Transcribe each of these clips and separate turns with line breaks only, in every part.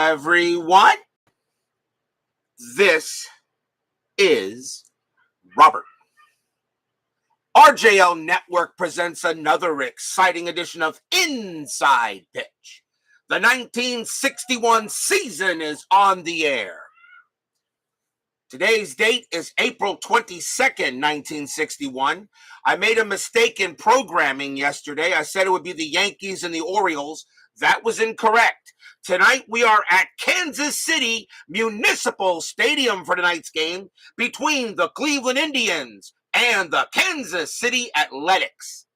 everyone. This is Robert. RJL Network presents another exciting edition of Inside Pitch. The 1961 season is on the air. Today's date is April 22nd, 1961. I made a mistake in programming yesterday. I said it would be the Yankees and the Orioles. That was incorrect. Tonight we are at Kansas City Municipal Stadium for tonight's game between the Cleveland Indians and the Kansas City Athletics.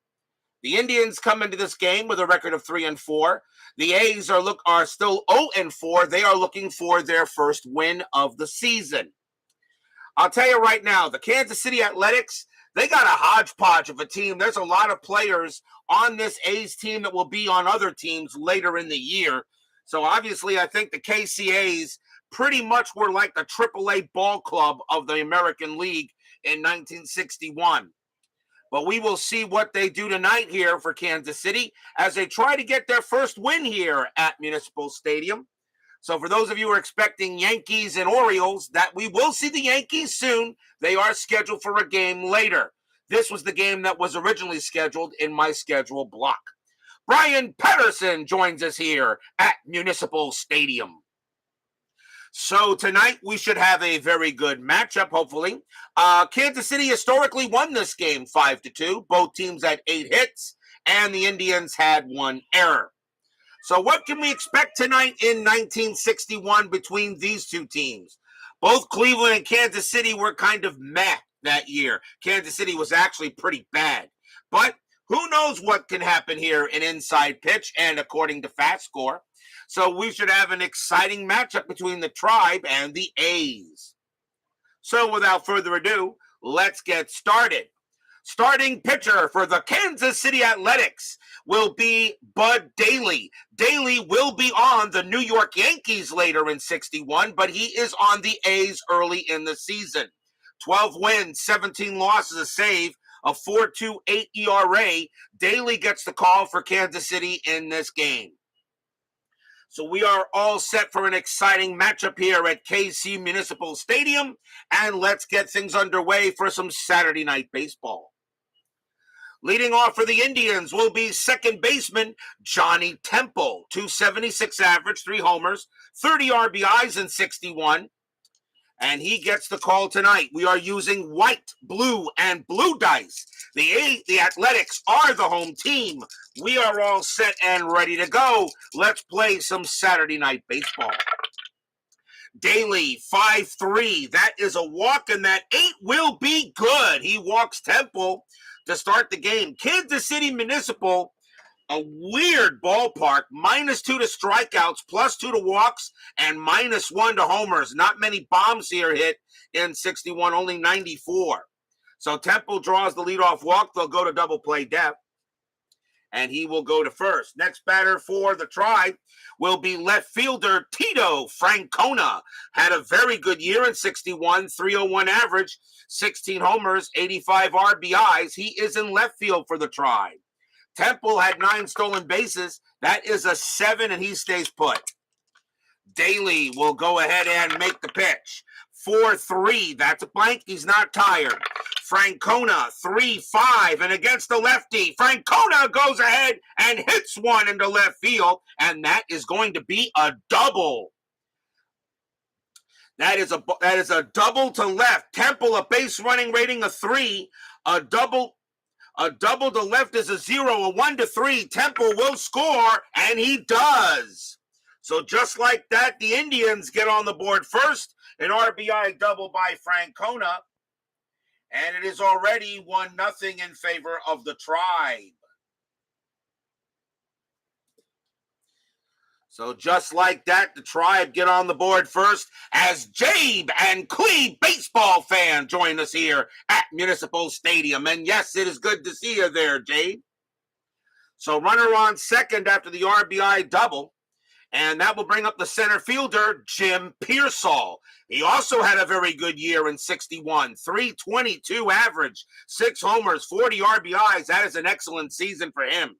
The Indians come into this game with a record of 3-4. The A's are still 0-4. They are looking for their first win of the season. I'll tell you right now, the Kansas City Athletics, they got a hodgepodge of a team. There's a lot of players on this A's team that will be on other teams later in the year. So obviously, I think the KCAs pretty much were like the AAA ball club of the American League in 1961. But we will see what they do tonight here for Kansas City as they try to get their first win here at Municipal Stadium. So for those of you who are expecting Yankees and Orioles, that we will see the Yankees soon. They are scheduled for a game later. This was the game that was originally scheduled in my schedule block. Brian Patterson joins us here at Municipal Stadium. So tonight we should have a very good matchup, hopefully. Kansas City historically won this game 5-2. Both teams had 8 hits, and the Indians had 1 error. So what can we expect tonight in 1961 between these two teams? Both Cleveland and Kansas City were kind of meh that year. Kansas City was actually pretty bad. But who knows what can happen here in Inside Pitch and according to FastScore. So we should have an exciting matchup between the Tribe and the A's. So without further ado, let's get started. Starting pitcher for the Kansas City Athletics will be Bud Daley. Daley will be on the New York Yankees later in 61, but he is on the A's early in the season. 12 wins, 17 losses, a save, a 4.28 ERA. Daley gets the call for Kansas City in this game. So we are all set for an exciting matchup here at KC Municipal Stadium, and let's get things underway for some Saturday night baseball. Leading off for the Indians will be second baseman Johnny Temple, 276 average, 3 homers, 30 RBIs in 61. And he gets the call tonight. We are using white, blue, and blue dice. The Athletics are the home team. We are all set and ready to go. Let's play some Saturday night baseball. Daley, 5-3. That is a walk, and that 8 will be good. He walks Temple to start the game. Kansas City Municipal, a weird ballpark, -2 to strikeouts, +2 to walks, and -1 to homers. Not many bombs here hit in 61, only 94. So Temple draws the leadoff walk. They'll go to double play depth, and he will go to first. Next batter for the Tribe will be left fielder Tito Francona. Had a very good year in 61, 301 average, 16 homers, 85 RBIs. He is in left field for the Tribe. Temple had 9 stolen bases. That is a 7, and he stays put. Daley will go ahead and make the pitch. 4-3. That's a blank. He's not tired. Francona, 3-5, and against the lefty, Francona goes ahead and hits one into left field, and that is going to be a double. That is a double to left. Temple, a base running rating of 3. A double to left is a 0. A 1-3. Temple will score, and he does. So just like that, the Indians get on the board first. An RBI double by Francona. And it is already 1-0 in favor of the Tribe. So just like that, the Tribe get on the board first as Jabe and Cleve baseball fan join us here at Municipal Stadium. And yes, it is good to see you there, Jabe. So runner on second after the RBI double. And that will bring up the center fielder, Jim Pearsall. He also had a very good year in 61. 322 average, 6 homers, 40 RBIs. That is an excellent season for him.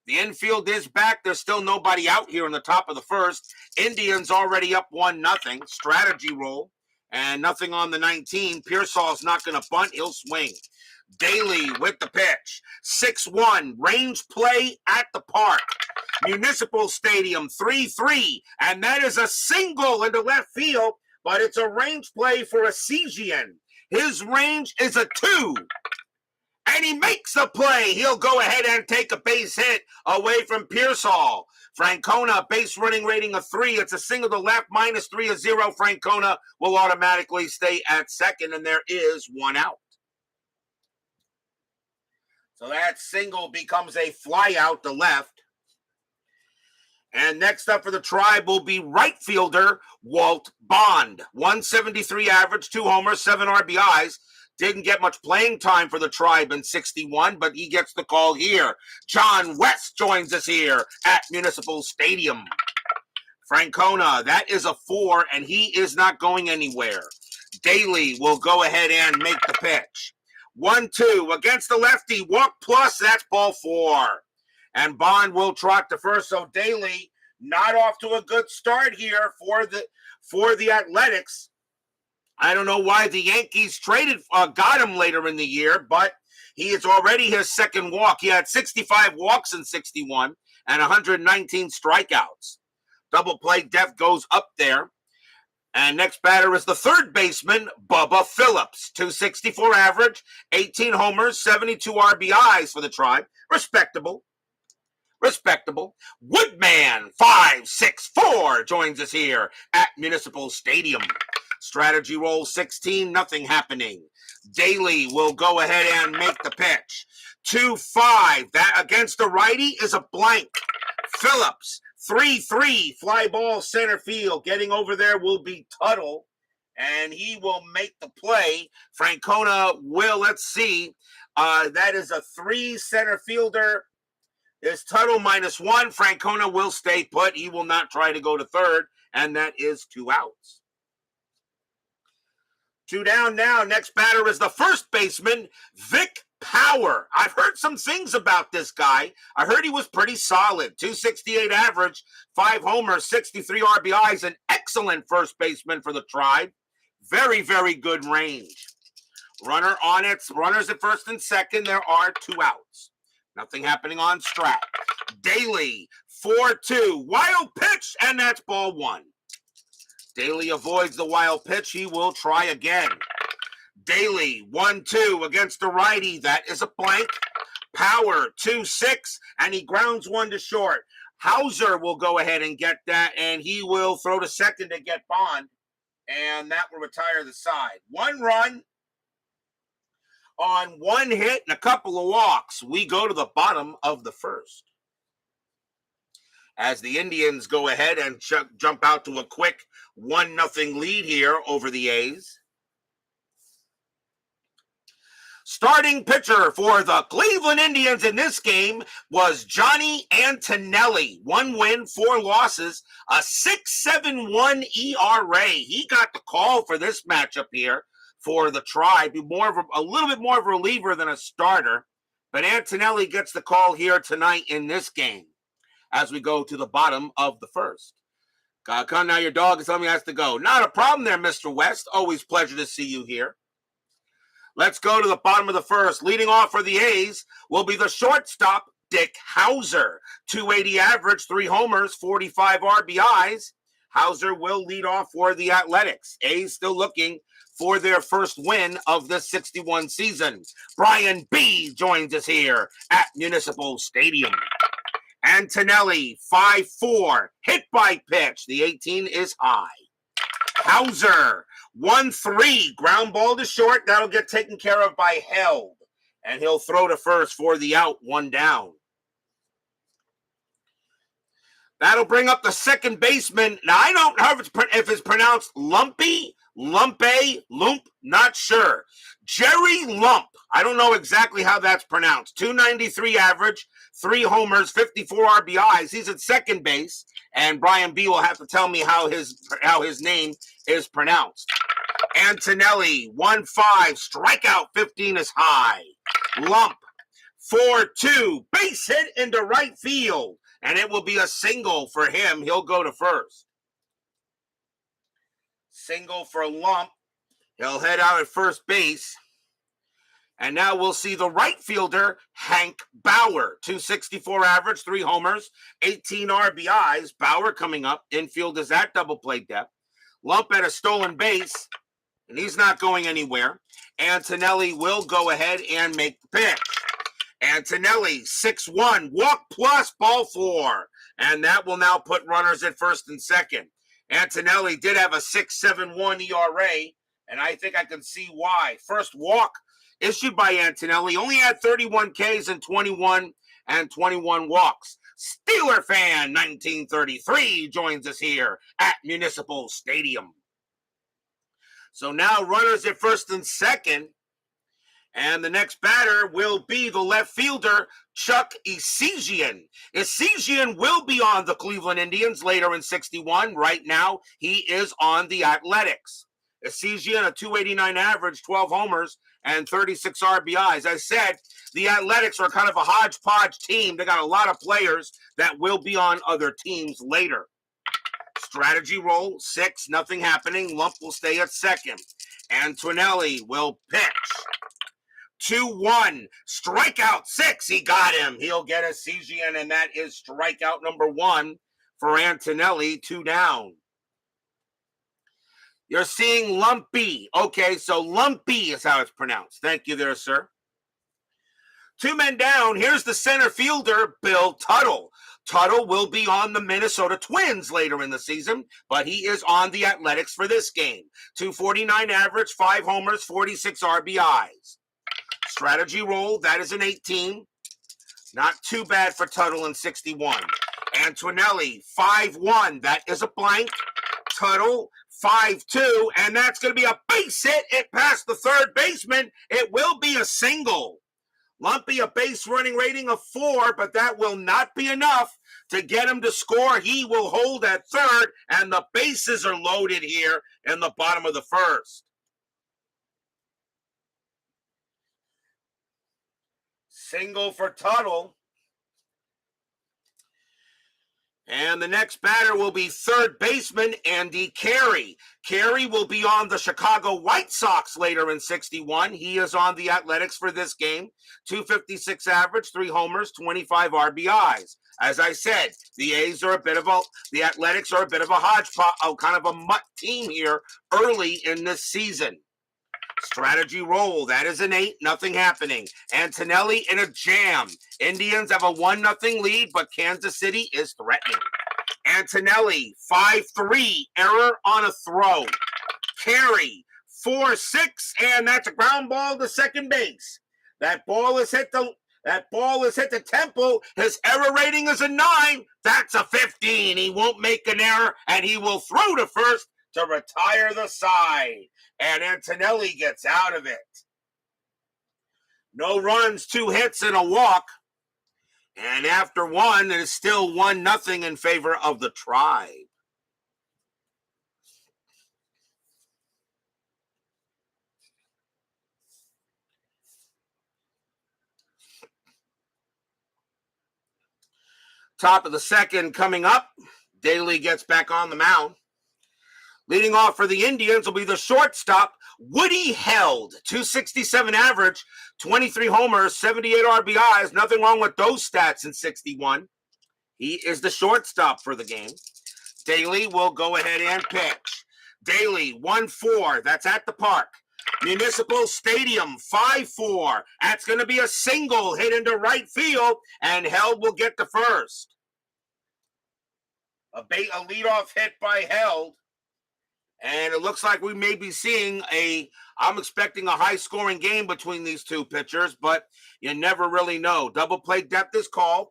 The infield is back. There's still nobody out here in the top of the first. Indians already up 1-0. Strategy roll. And nothing on the 19. Pearsall's not going to bunt. He'll swing. Daley with the pitch. 6-1. Range play at the park. Municipal Stadium 3-3. And that is a single into left field. But it's a range play for a Cesian. His range is a 2. And he makes the play. He'll go ahead and take a base hit away from Pearsall. Francona, base running rating of 3. It's a single to left, -3 of 0. Francona will automatically stay at second, and there is 1 out. So that single becomes a fly out to left. And next up for the Tribe will be right fielder Walt Bond. 173 average, 2 homers, 7 RBIs. Didn't get much playing time for the Tribe in 61, but he gets the call here. John West joins us here at Municipal Stadium. Francona, that is a 4, and he is not going anywhere. Daley will go ahead and make the pitch. 1-2 against the lefty. Walk plus, that's ball 4. And Bond will trot to first, so Daley not off to a good start here for the Athletics. I don't know why the Yankees got him later in the year, but he is already his second walk. He had 65 walks in 61 and 119 strikeouts. Double play depth goes up there. And next batter is the third baseman, Bubba Phillips. 264 average, 18 homers, 72 RBIs for the Tribe. Respectable. Woodman 564 joins us here at Municipal Stadium. Strategy roll 16, nothing happening. Daley will go ahead and make the pitch. 2-5, that against the righty is a blank. Phillips, 3-3, fly ball center field. Getting over there will be Tuttle, and he will make the play. Francona will, let's see, that is a 3 center fielder. Is Tuttle -1. Francona will stay put. He will not try to go to third, and that is 2 outs. 2 down now. Next batter is the first baseman, Vic Power. I've heard some things about this guy. I heard he was pretty solid. 268 average, 5 homers, 63 RBIs, an excellent first baseman for the Tribe. Very, very good range. Runner on it. Runners at first and second. There are 2 outs. Nothing happening on Strat. Daley, 4-2. Wild pitch, and that's ball 1. Daley avoids the wild pitch. He will try again. Daley, 1-2 against the righty. That is a blank. Power, 2-6, and he grounds 1 to short. Hauser will go ahead and get that, and he will throw to second to get Bond, and that will retire the side. 1 run on 1 hit and a couple of walks. We go to the bottom of the first, as the Indians go ahead and jump out to a quick 1-0 lead here over the A's. Starting pitcher for the Cleveland Indians in this game was Johnny Antonelli. 1 win, 4 losses, a 6.71 ERA. He got the call for this matchup here for the Tribe. A little bit more of a reliever than a starter, but Antonelli gets the call here tonight in this game, as we go to the bottom of the first. Come now, your dog is telling me has to go. Not a problem there, Mr. West. Always pleasure to see you here. Let's go to the bottom of the first. Leading off for the A's will be the shortstop, Dick Hauser. 280 average, 3 homers, 45 RBIs. Hauser will lead off for the Athletics. A's still looking for their first win of the 61 season. Brian B. joins us here at Municipal Stadium. Antonelli, 5-4, hit by pitch. The 18 is high. Hauser, 1-3, ground ball to short. That'll get taken care of by Held, and he'll throw to first for the out, 1 down. That'll bring up the second baseman. Now, I don't know if it's pronounced Lumpy, Lumpe, Lump, not sure. Jerry Lump. I don't know exactly how that's pronounced. 293 average, 3 homers, 54 RBIs. He's at second base, and Brian B. will have to tell me how his name is pronounced. Antonelli, 1-5, strikeout 15 is high. Lump, 4-2. Base hit into right field. And it will be a single for him. He'll go to first. Single for Lump. He'll head out at first base. And now we'll see the right fielder, Hank Bauer. 264 average, 3 homers, 18 RBIs. Bauer coming up. Infield is at double play depth. Lump at a stolen base, and he's not going anywhere. Antonelli will go ahead and make the pitch. Antonelli, 6-1, walk plus, ball 4. And that will now put runners at first and second. Antonelli did have a 6.71 ERA, and I think I can see why. First walk issued by Antonelli, only had 31 Ks and 21 walks. Steeler fan 1933 joins us here at Municipal Stadium. So now runners at first and second. And the next batter will be the left fielder, Chuck Esigian. Esigian will be on the Cleveland Indians later in 61. Right now, he is on the Athletics. Esigian, a 289 average, 12 homers, and 36 RBIs. As I said, the Athletics are kind of a hodgepodge team. They got a lot of players that will be on other teams later. Strategy roll, 6, nothing happening. Lump will stay at second. Antonelli will pitch. 2-1, strikeout 6, he got him. He'll get Esigian, and that is strikeout number 1 for Antonelli, 2 down. You're seeing Lumpy. Okay, so Lumpy is how it's pronounced. Thank you there, sir. 2 men down. Here's the center fielder, Bill Tuttle. Tuttle will be on the Minnesota Twins later in the season, but he is on the Athletics for this game. 249 average, 5 homers, 46 RBIs. Strategy roll, that is an 18. Not too bad for Tuttle in 61. Antonelli, 5-1. That is a blank. Tuttle, 5-2. And that's going to be a base hit. It passed the third baseman. It will be a single. Lumpy, a base running rating of 4, but that will not be enough to get him to score. He will hold at third, and the bases are loaded here in the bottom of the first. Single for Tuttle. And the next batter will be third baseman Andy Carey. Carey will be on the Chicago White Sox later in 61. He is on the Athletics for this game. 256 average, 3 homers, 25 RBIs. As I said, the Athletics are a bit of a hodgepodge, kind of a mutt team here early in this season. Strategy roll, that is an 8, nothing happening. Antonelli in a jam. Indians have a 1-0 lead, but Kansas City is threatening. Antonelli, 5-3, error on a throw. Carey, 4-6, and that's a ground ball to second base. That ball is hit the temple. His error rating is a 9. That's a 15. He won't make an error, and he will throw to first to retire the side. And Antonelli gets out of it. No runs, 2 hits, and a walk. And after 1, it is still 1-0 in favor of the Tribe. Top of the second coming up. Daley gets back on the mound. Leading off for the Indians will be the shortstop, Woody Held. 267 average, 23 homers, 78 RBIs. Nothing wrong with those stats in 61. He is the shortstop for the game. Daley will go ahead and pitch. Daley, 1-4. That's at the park. Municipal Stadium, 5-4. That's going to be a single hit into right field, and Held will get the first. A leadoff hit by Held. And it looks like we may be seeing I'm expecting a high-scoring game between these two pitchers, but you never really know. Double play depth is called.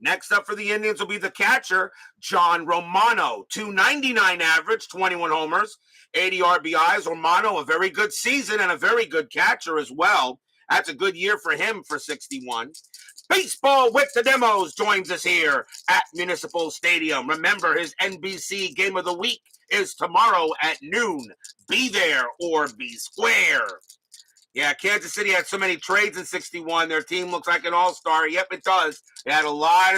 Next up for the Indians will be the catcher, John Romano. 299 average, 21 homers, 80 RBIs. Romano, a very good season and a very good catcher as well. That's a good year for him for 61. Baseball with the Demos joins us here at Municipal Stadium. Remember, his NBC Game of the Week is tomorrow at noon. Be there or be square. Yeah, Kansas City had so many trades in 61. Their team looks like an all-star. Yep, it does. They had a lot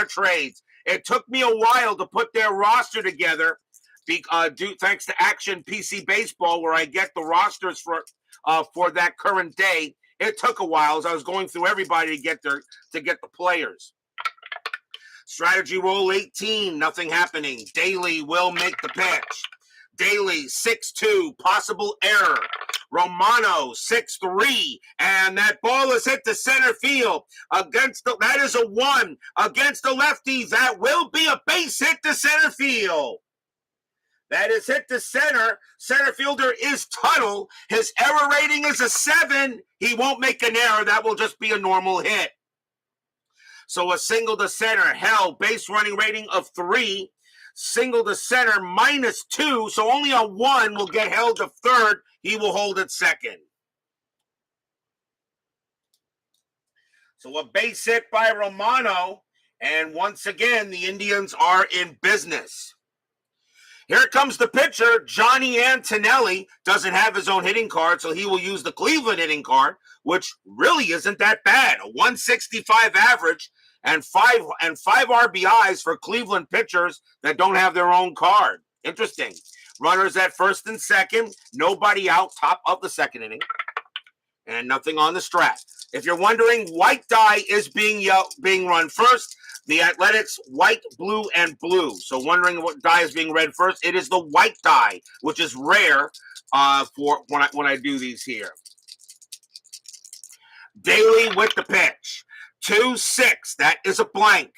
of trades. It took me a while to put their roster together, thanks to Action PC Baseball, where I get the rosters for that current day. It took a while as I was going through everybody to get the players. Strategy roll 18, nothing happening. Daley will make the pitch. Daley 6-2, possible error. Romano 6-3, and that ball is hit to center field that is a 1 against the lefty. That will be a base hit to center field. That is hit to center. Center fielder is Tuttle. His error rating is a 7. He won't make an error. That will just be a normal hit. So a single to center, held, base running rating of 3. Single to center, -2. So only a 1 will get held to third. He will hold at second. So a base hit by Romano. And once again, the Indians are in business. Here comes the pitcher, Johnny Antonelli. Doesn't have his own hitting card, so he will use the Cleveland hitting card, which really isn't that bad. A 165 average and five RBIs for Cleveland pitchers that don't have their own card. Interesting. Runners at first and second. Nobody out, top of the second inning. And nothing on the strat. If you're wondering, white die is being run first. The Athletics, white, blue, and blue. So wondering what die is being read first, it is the white die, which is rare for when I do these here. Daley with the pitch. 2-6. That is a blank.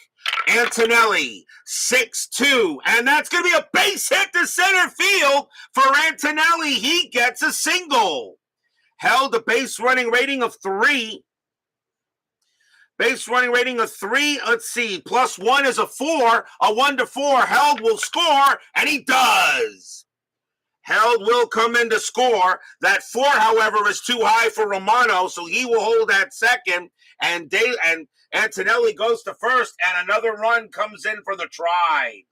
Antonelli, 6-2. And that's going to be a base hit to center field for Antonelli. He gets a single. Held a base running rating of 3. Base running rating of 3. Let's see. +1 is a 4. A 1 to 4. Held will score, and he does. Held will come in to score. That 4, however, is too high for Romano, so he will hold at second. And Antonelli goes to first, and another run comes in for the Tribe.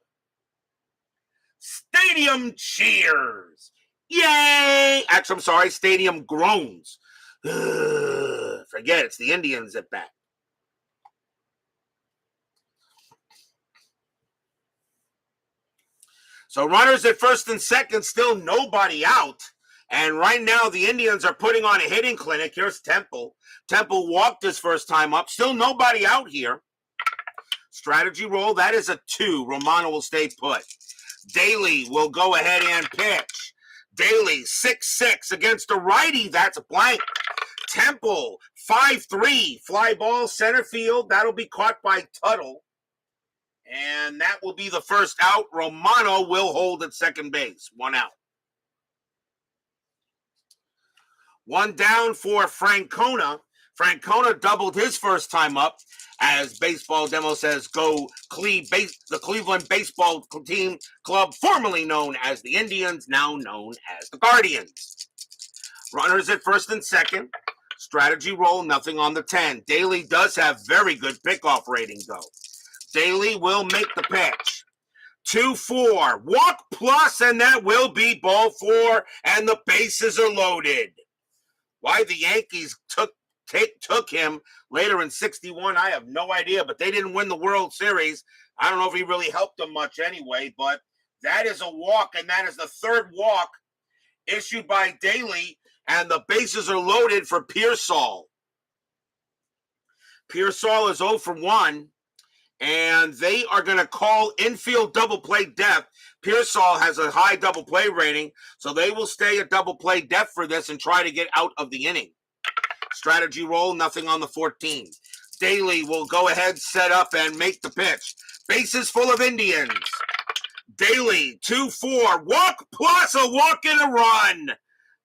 Stadium cheers. Yay! Actually, I'm sorry, stadium groans. Forget it's the Indians at bat. So runners at first and second, still nobody out. And right now the Indians are putting on a hitting clinic. Here's Temple. Temple walked his first time up. Still nobody out here. Strategy roll, that is a 2. Romano will stay put. Daley will go ahead and pitch. Daley, 6-6 against a righty. That's a blank. Temple, 5-3. Fly ball center field. That'll be caught by Tuttle. And that will be the first out. Romano will hold at second base. 1 out. 1 down for Francona. Francona doubled his first time up. As Baseball Demo says, go the Cleveland baseball team club, formerly known as the Indians, now known as the Guardians. Runners at first and second. Strategy roll, nothing on the 10. Daley does have very good pickoff rating, though. Daley will make the pitch. 2-4. Walk plus, and that will be ball 4, and the bases are loaded. Why the Yankees took him later in 61, I have no idea, but they didn't win the World Series. I don't know if he really helped them much anyway, but that is a walk, and that is the third walk issued by Daley, and the bases are loaded for Pearsall. Pearsall is 0 for 1. And they are going to call infield double play depth. Pearsall has a high double play rating, so they will stay at double play depth for this and try to get out of the inning. Strategy roll, nothing on the 14. Daley will go ahead, set up, and make the pitch. Bases full of Indians. Daley, 2-4. Walk plus a walk and a run.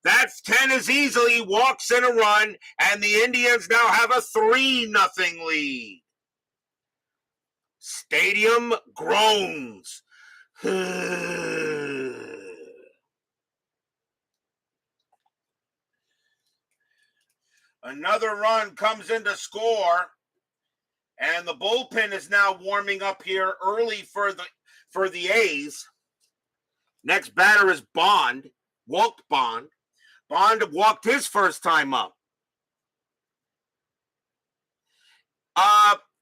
That's 10 as easily walks and a run, and the Indians now have a 3-0 lead. Stadium groans. Another run comes in to score, and the bullpen is now warming up here early for the A's. Next batter is Bond, Walt Bond. Bond walked his first time up.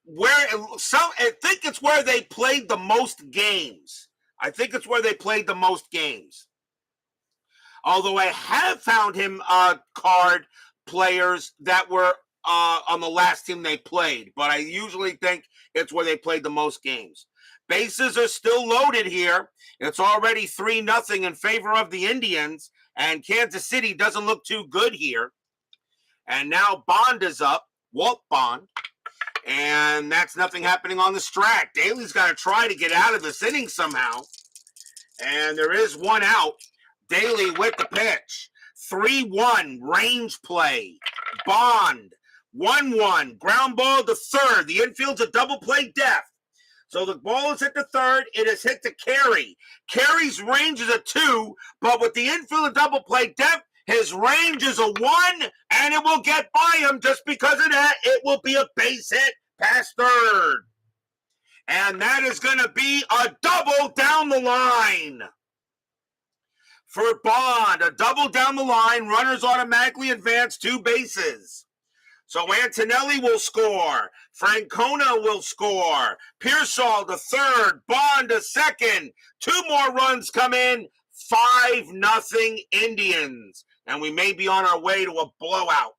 Where some I think it's where they played the most games. I think it's where they played the most games. Although I have found him card players that were on the last team they played, but I usually think it's where they played the most games. Bases are still loaded here. It's already 3-0 in favor of the Indians, and Kansas City doesn't look too good here. And now Bond is up, Walt Bond, and that's nothing happening on the strat. Daley's got to try to get out of this inning somehow, and there is one out. Daley with the pitch. 3-1, range play. Bond, 1-1, ground ball to third. The infield's a double play depth. So the ball is hit to third. It is hit to Carey. Carey's range is a 2, but with the infield double play depth, his range is a 1, and it will get by him just because of that. It will be a base hit past third. And that is going to be a double down the line. For Bond, a double down the line, runners automatically advance 2 bases. So Antonelli will score, Francona will score, Pearsall to third, Bond to second. 2 more runs come in, 5-0 Indians. And we may be on our way to a blowout.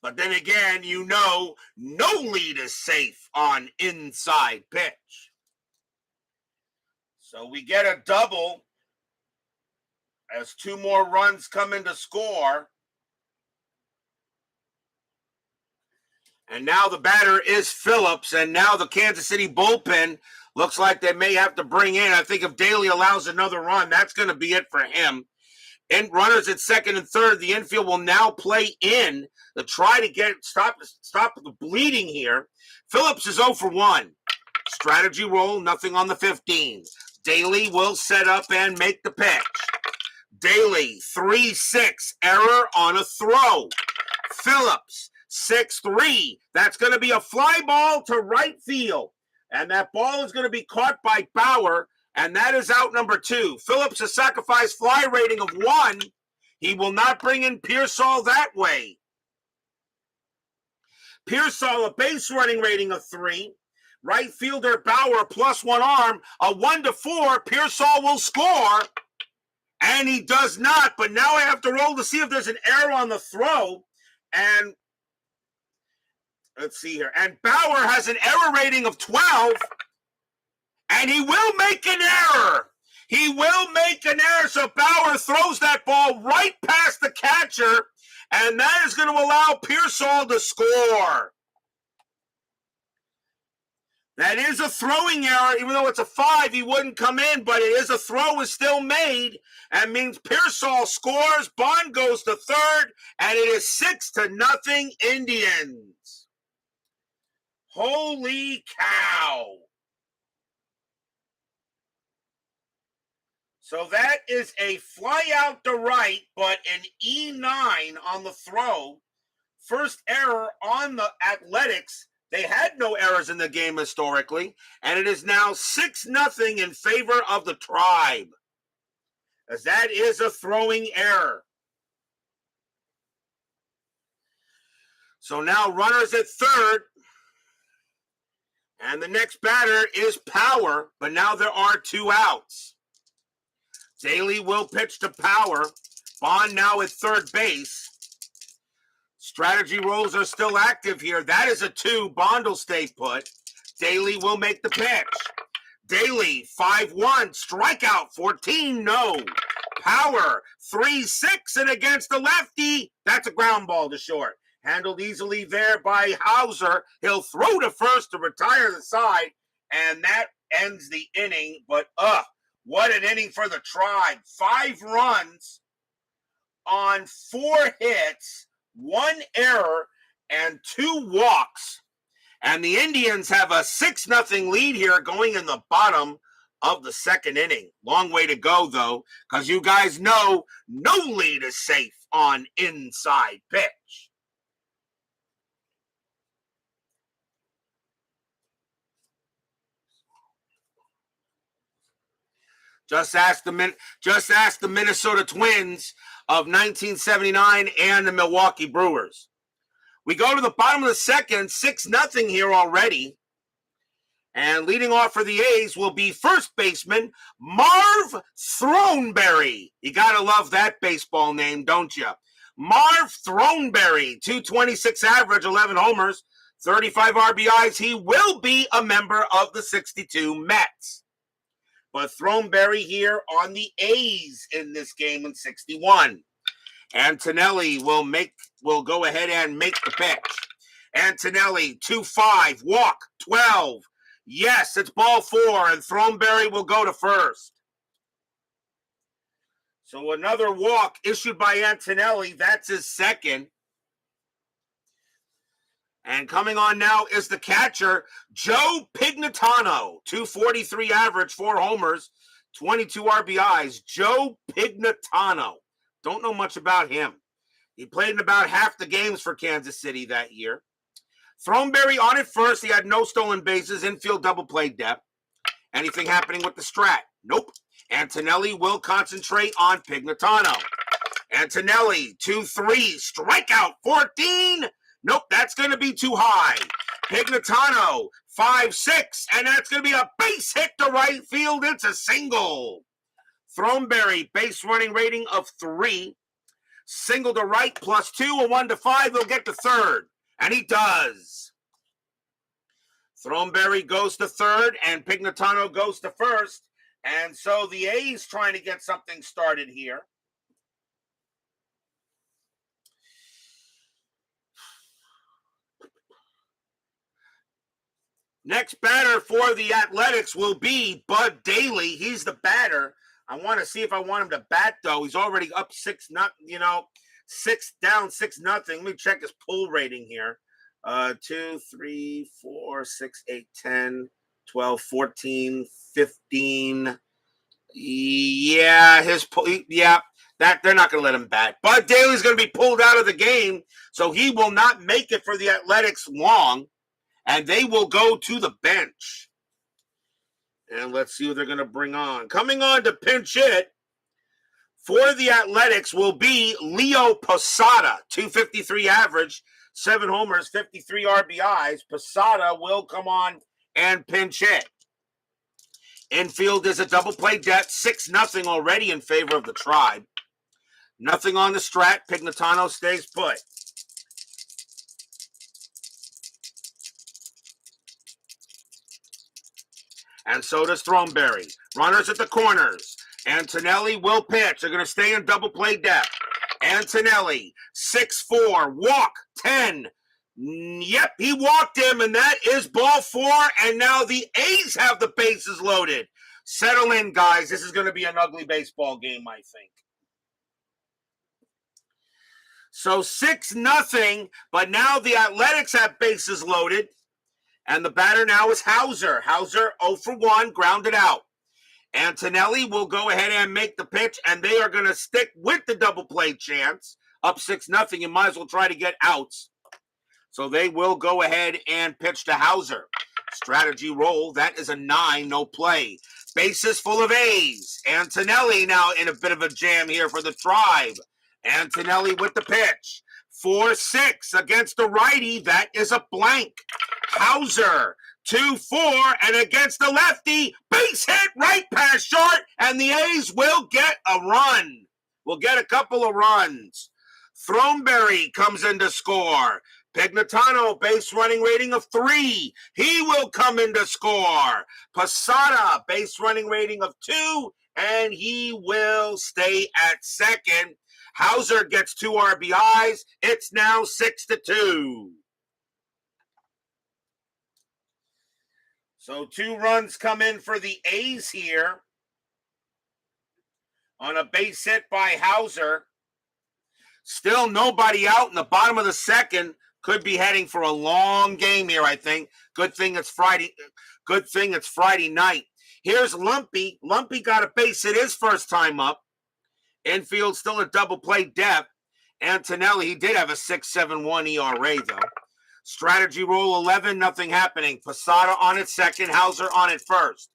But then again, no lead is safe on inside pitch. So we get a double as 2 more runs come in to score. And now the batter is Phillips, and now the Kansas City bullpen looks like they may have to bring in. I think if Daley allows another run, that's going to be it for him. And runners at second and third, the infield will now play in to try to stop the bleeding here. Phillips is 0 for 1. Strategy roll, nothing on the 15. Daley will set up and make the pitch. Daley, 3-6, error on a throw. Phillips, 6-3. That's going to be a fly ball to right field. And that ball is going to be caught by Bauer, and that is out number 2. Phillips, a sacrifice fly rating of 1. He will not bring in Pearsall that way. Pearsall, a base running rating of 3. Right fielder Bauer, +1 arm, a 1-4. Pearsall will score, and he does not. But now I have to roll to see if there's an error on the throw. And let's see here. And Bauer has an error rating of 12, and he will make an error. He will make an error, so Bauer throws that ball right past the catcher, and that is going to allow Pearsall to score. That is a throwing error. Even though it's a 5, he wouldn't come in, but it is a throw is still made. And means Pearsall scores, Bond goes to third, and it is 6-0 Indians. Holy cow. So that is a fly out to right, but an E9 on the throw. First error on the Athletics. They had no errors in the game historically, and it is now 6-0 in favor of the Tribe, as that is a throwing error. So now runners at third, and the next batter is Power, but now there are 2 outs. Daley will pitch to Power. Bond now at third base. Strategy rolls are still active here. That is a 2. Bond will stay put. Daley will make the pitch. Daley, 5-1. Strikeout, 14, no. Power, 3-6, and against the lefty. That's a ground ball to short. Handled easily there by Hauser. He'll throw to first to retire the side, and that ends the inning. But, what an inning for the Tribe. 5 runs on 4 hits. 1 error and 2 walks. And the Indians have a 6-0 lead here going in the bottom of the second inning. Long way to go, though, because you guys know no lead is safe on inside pitch. Just ask the Minnesota Twins of 1979 and the Milwaukee Brewers. We go to the bottom of the second, 6-0 here already. And leading off for the A's will be first baseman Marv Throneberry. You got to love that baseball name, don't you? Marv Throneberry, 226 average, 11 homers, 35 RBIs. He will be a member of the 62 Mets. But Throneberry here on the A's in this game in 61. Antonelli will go ahead and make the pitch. Antonelli, 2-5, walk, 12. Yes, it's ball 4, and Throneberry will go to first. So another walk issued by Antonelli. That's his second. And coming on now is the catcher, Joe Pignatano. 243 average, 4 homers, 22 RBIs. Joe Pignatano. Don't know much about him. He played in about half the games for Kansas City that year. Throneberry on at first. He had no stolen bases, infield double play depth. Anything happening with the strat? Nope. Antonelli will concentrate on Pignatano. Antonelli, 2-3, strikeout, 14. Nope, that's going to be too high. Pignatano, 5-6, and that's going to be a base hit to right field. It's a single. Throneberry, base running rating of 3. Single to right, +2, a 1-5. He'll get to third, and he does. Throneberry goes to third, and Pignatano goes to first. And so the A's trying to get something started here. Next batter for the Athletics will be Bud Daley. He's the batter. I want to see if I want him to bat, though. He's already up 6-0, 6-0. Let me check his pull rating here. 2, 3, 4, 6, 8, 10, 12, 14, 15. Yeah, that they're not going to let him bat. Bud Daley's going to be pulled out of the game, so he will not make it for the Athletics long, and they will go to the bench. And let's see who they're going to bring on. Coming on to pinch hit for the Athletics will be Leo Posada, 253 average, 7 homers, 53 RBIs. Posada will come on and pinch hit. Infield is a double play depth, 6-0 already in favor of the Tribe. Nothing on the strat. Pignatano stays put. And so does Throneberry. Runners at the corners. Antonelli will pitch. They're going to stay in double play depth. Antonelli, 6-4, walk, 10. Yep, he walked him, and that is ball 4, and now the A's have the bases loaded. Settle in, guys. This is going to be an ugly baseball game, I think. So 6-0, but now the Athletics have bases loaded, and the batter now is Hauser. Hauser 0 for 1, grounded out. Antonelli will go ahead and make the pitch, and they are going to stick with the double play chance. Up 6-0, you might as well try to get outs. So they will go ahead and pitch to Hauser. Strategy roll, that is a 9, no play. Bases full of A's. Antonelli now in a bit of a jam here for the Tribe. Antonelli with the pitch. 4-6 against the righty, that is a blank. Hauser, 2-4, and against the lefty, base hit right past short, and the A's will get a run. We'll get a couple of runs. Throneberry comes in to score. Pignatano, base running rating of 3. He will come in to score. Posada, base running rating of 2, and he will stay at second. Hauser gets 2 RBIs. It's now 6-2. So 2 runs come in for the A's here on a base hit by Hauser. Still nobody out in the bottom of the second. Could be heading for a long game here, I think. Good thing it's Friday night. Here's Lumpy. Lumpy got a base hit his first time up. Infield still a double play depth. Antonelli, he did have a 6.71 ERA, though. Strategy roll 11, nothing happening. Posada on it second, Hauser on it first.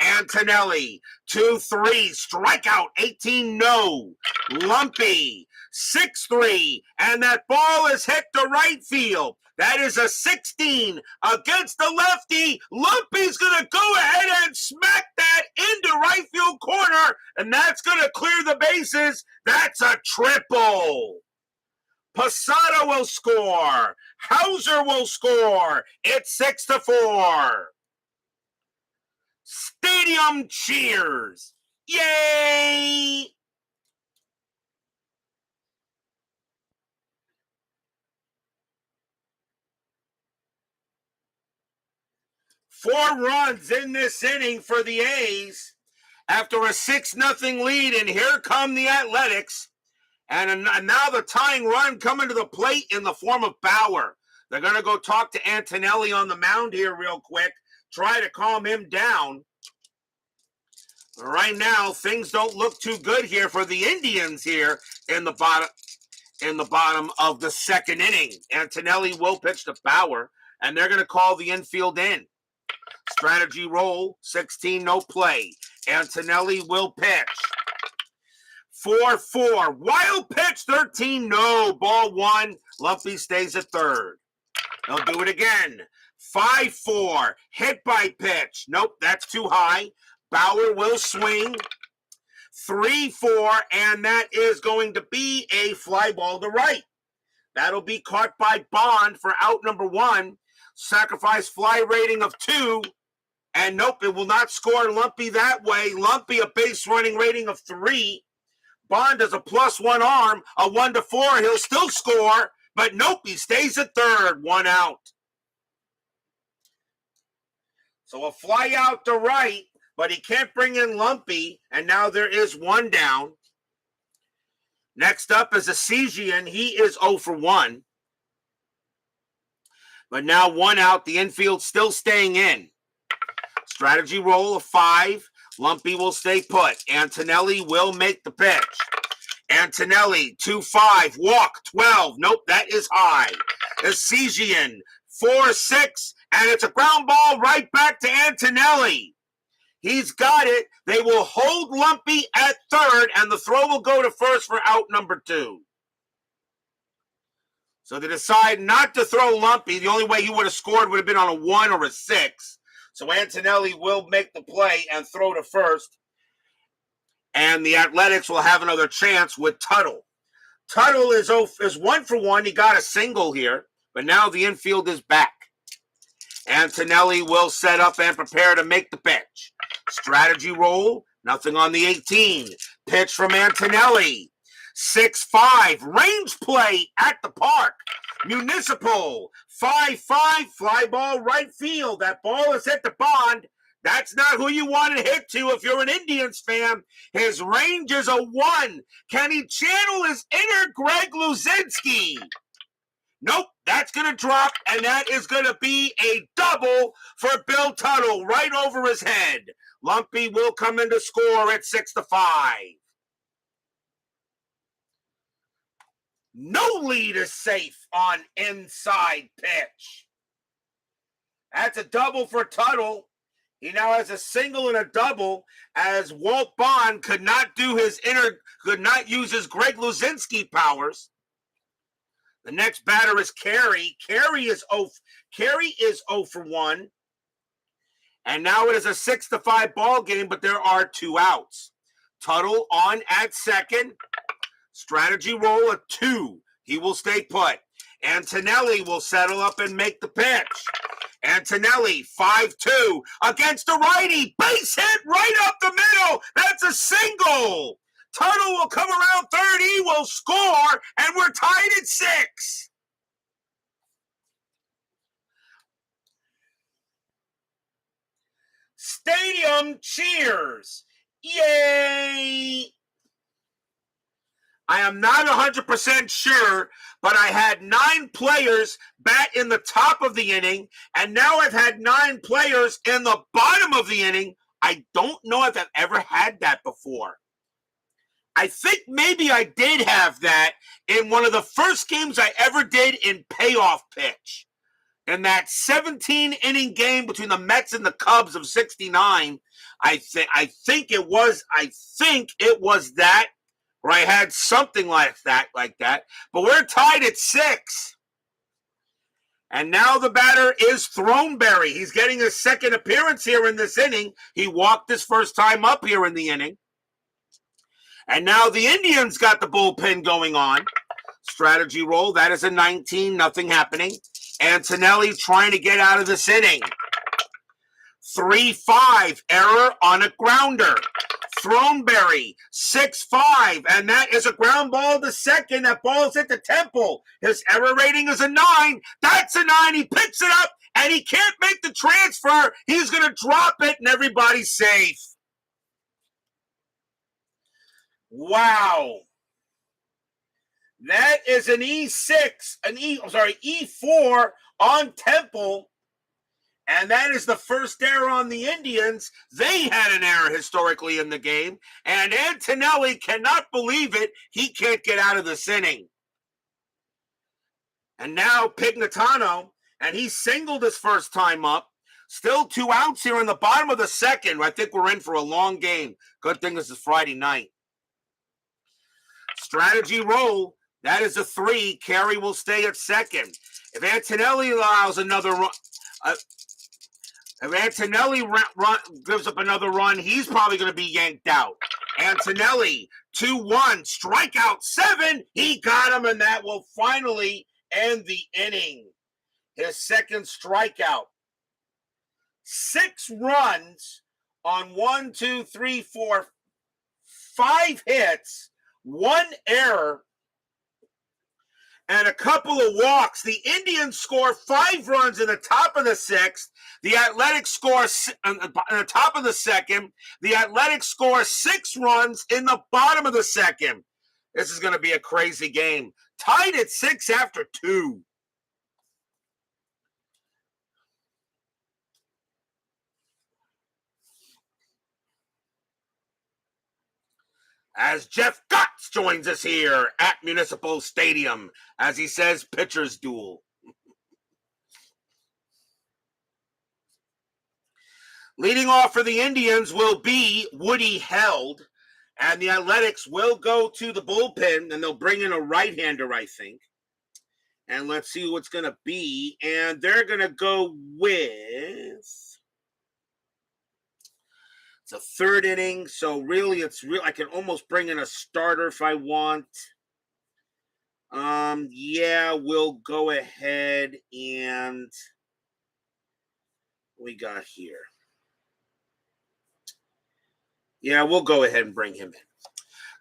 Antonelli, 2-3, strikeout, 18 no. Lumpy, 6-3, and that ball is hit to right field. That is a 16 against the lefty. Lumpy's going to go ahead and smack that into right field corner, and that's going to clear the bases. That's a triple. Posada will score. Hauser will score. It's 6-4. Stadium cheers. Yay! Four runs in this inning for the A's after a 6-0 lead, and here come the Athletics. And now the tying run coming to the plate in the form of Bauer. They're going to go talk to Antonelli on the mound here real quick, try to calm him down. Right now, things don't look too good here for the Indians here in the bottom of the second inning. Antonelli will pitch to Bauer, and they're going to call the infield in. Strategy roll, 16, no play. Antonelli will pitch. 4-4. Wild pitch, 13, no. Ball one. Lumpy stays at third. They'll do it again. 5-4. Hit by pitch. Nope, that's too high. Bauer will swing. 3-4, and that is going to be a fly ball to right. That'll be caught by Bond for out number one. Sacrifice fly rating of 2. And nope, it will not score Lumpy that way. Lumpy, a base running rating of 3. Bond has a +1 arm, a 1-4. He'll still score, but nope, he stays at third. 1 out. So a fly out to right, but he can't bring in Lumpy, and now there is 1 down. Next up is a Cesian. He is 0 for 1. But now 1 out. The infield still staying in. Strategy roll of 5. Lumpy will stay put. Antonelli will make the pitch. Antonelli, 2-5. Walk, 12. Nope, that is high. Cesian, 4-6. And it's a ground ball right back to Antonelli. He's got it. They will hold Lumpy at third, and the throw will go to first for out number 2. So they decide not to throw Lumpy. The only way he would have scored would have been on a 1 or a 6. So Antonelli will make the play and throw to first. And the Athletics will have another chance with Tuttle. Tuttle is 1 for 1. He got a single here, but now the infield is back. Antonelli will set up and prepare to make the pitch. Strategy roll, nothing on the 18. Pitch from Antonelli. 6-5, range play at the park. Municipal, 5-5, fly ball right field. That ball is hit to Bond. That's not who you want to hit to if you're an Indians fan. His range is a 1. Can he channel his inner Greg Luzinski? Nope, that's going to drop, and that is going to be a double for Bill Tuttle right over his head. Lumpy will come in to score at 6-5. No lead is safe on inside pitch. That's a double for Tuttle. He now has a single and a double, as Walt Bond could not use his Greg Luzinski powers. The next batter is Carey. Carey is 0 for 1. And now it is a 6-5 ball game, but there are 2 outs. Tuttle on at second. Strategy roll of 2. He will stay put. Antonelli will settle up and make the pitch. Antonelli, 5-2 against the righty. Base hit right up the middle. That's a single. Tuttle will come around third. He will score, and we're tied at 6. Stadium cheers. Yay! I am not 100% sure, but I had 9 players bat in the top of the inning, and now I've had 9 players in the bottom of the inning. I don't know if I've ever had that before. I think maybe I did have that in one of the first games I ever did in payoff pitch. in that 17-inning game between the Mets and the Cubs of '69. I think it was that, or I had something like that. But we're tied at 6. And now the batter is Throneberry. He's getting his second appearance here in this inning. He walked his first time up here in the inning. And now the Indians got the bullpen going on. Strategy roll. That is a 19. Nothing happening. Antonelli trying to get out of this inning. 3-5. Error on a grounder. Throneberry, 6-5, and that is a ground ball to second. That ball's hit the temple. His error rating is a 9. That's a 9. He picks it up, and he can't make the transfer. He's going to drop it, and everybody's safe. Wow. That is an E4 on Temple. And that is the first error on the Indians. They had an error historically in the game. And Antonelli cannot believe it. He can't get out of this inning. And now Pignatano, and he singled his first time up. Still 2 outs here in the bottom of the second. I think we're in for a long game. Good thing this is Friday night. Strategy roll. That is a 3. Carey will stay at second. If Antonelli allows another run... If Antonelli gives up another run, he's probably going to be yanked out. Antonelli, 2-1, strikeout 7. He got him, and that will finally end the inning. His second strikeout. 6 runs on 1, 2, 3, 4, 5 hits, 1 error, and a couple of walks. The Indians score 5 runs in the top of the 6th. The Athletics score in the top of the 2nd. The Athletics score 6 runs in the bottom of the 2nd. This is going to be a crazy game. Tied at 6 after 2. As Jeff Gotts joins us here at Municipal Stadium, as he says, pitcher's duel. Leading off for the Indians will be Woody Held, and the Athletics will go to the bullpen, and they'll bring in a right-hander, I think. And let's see what's going to be, and they're going to go with... It's a 3rd inning, so really I can almost bring in a starter if I want. Yeah, we'll go ahead and we got here. Yeah, we'll go ahead and bring him in.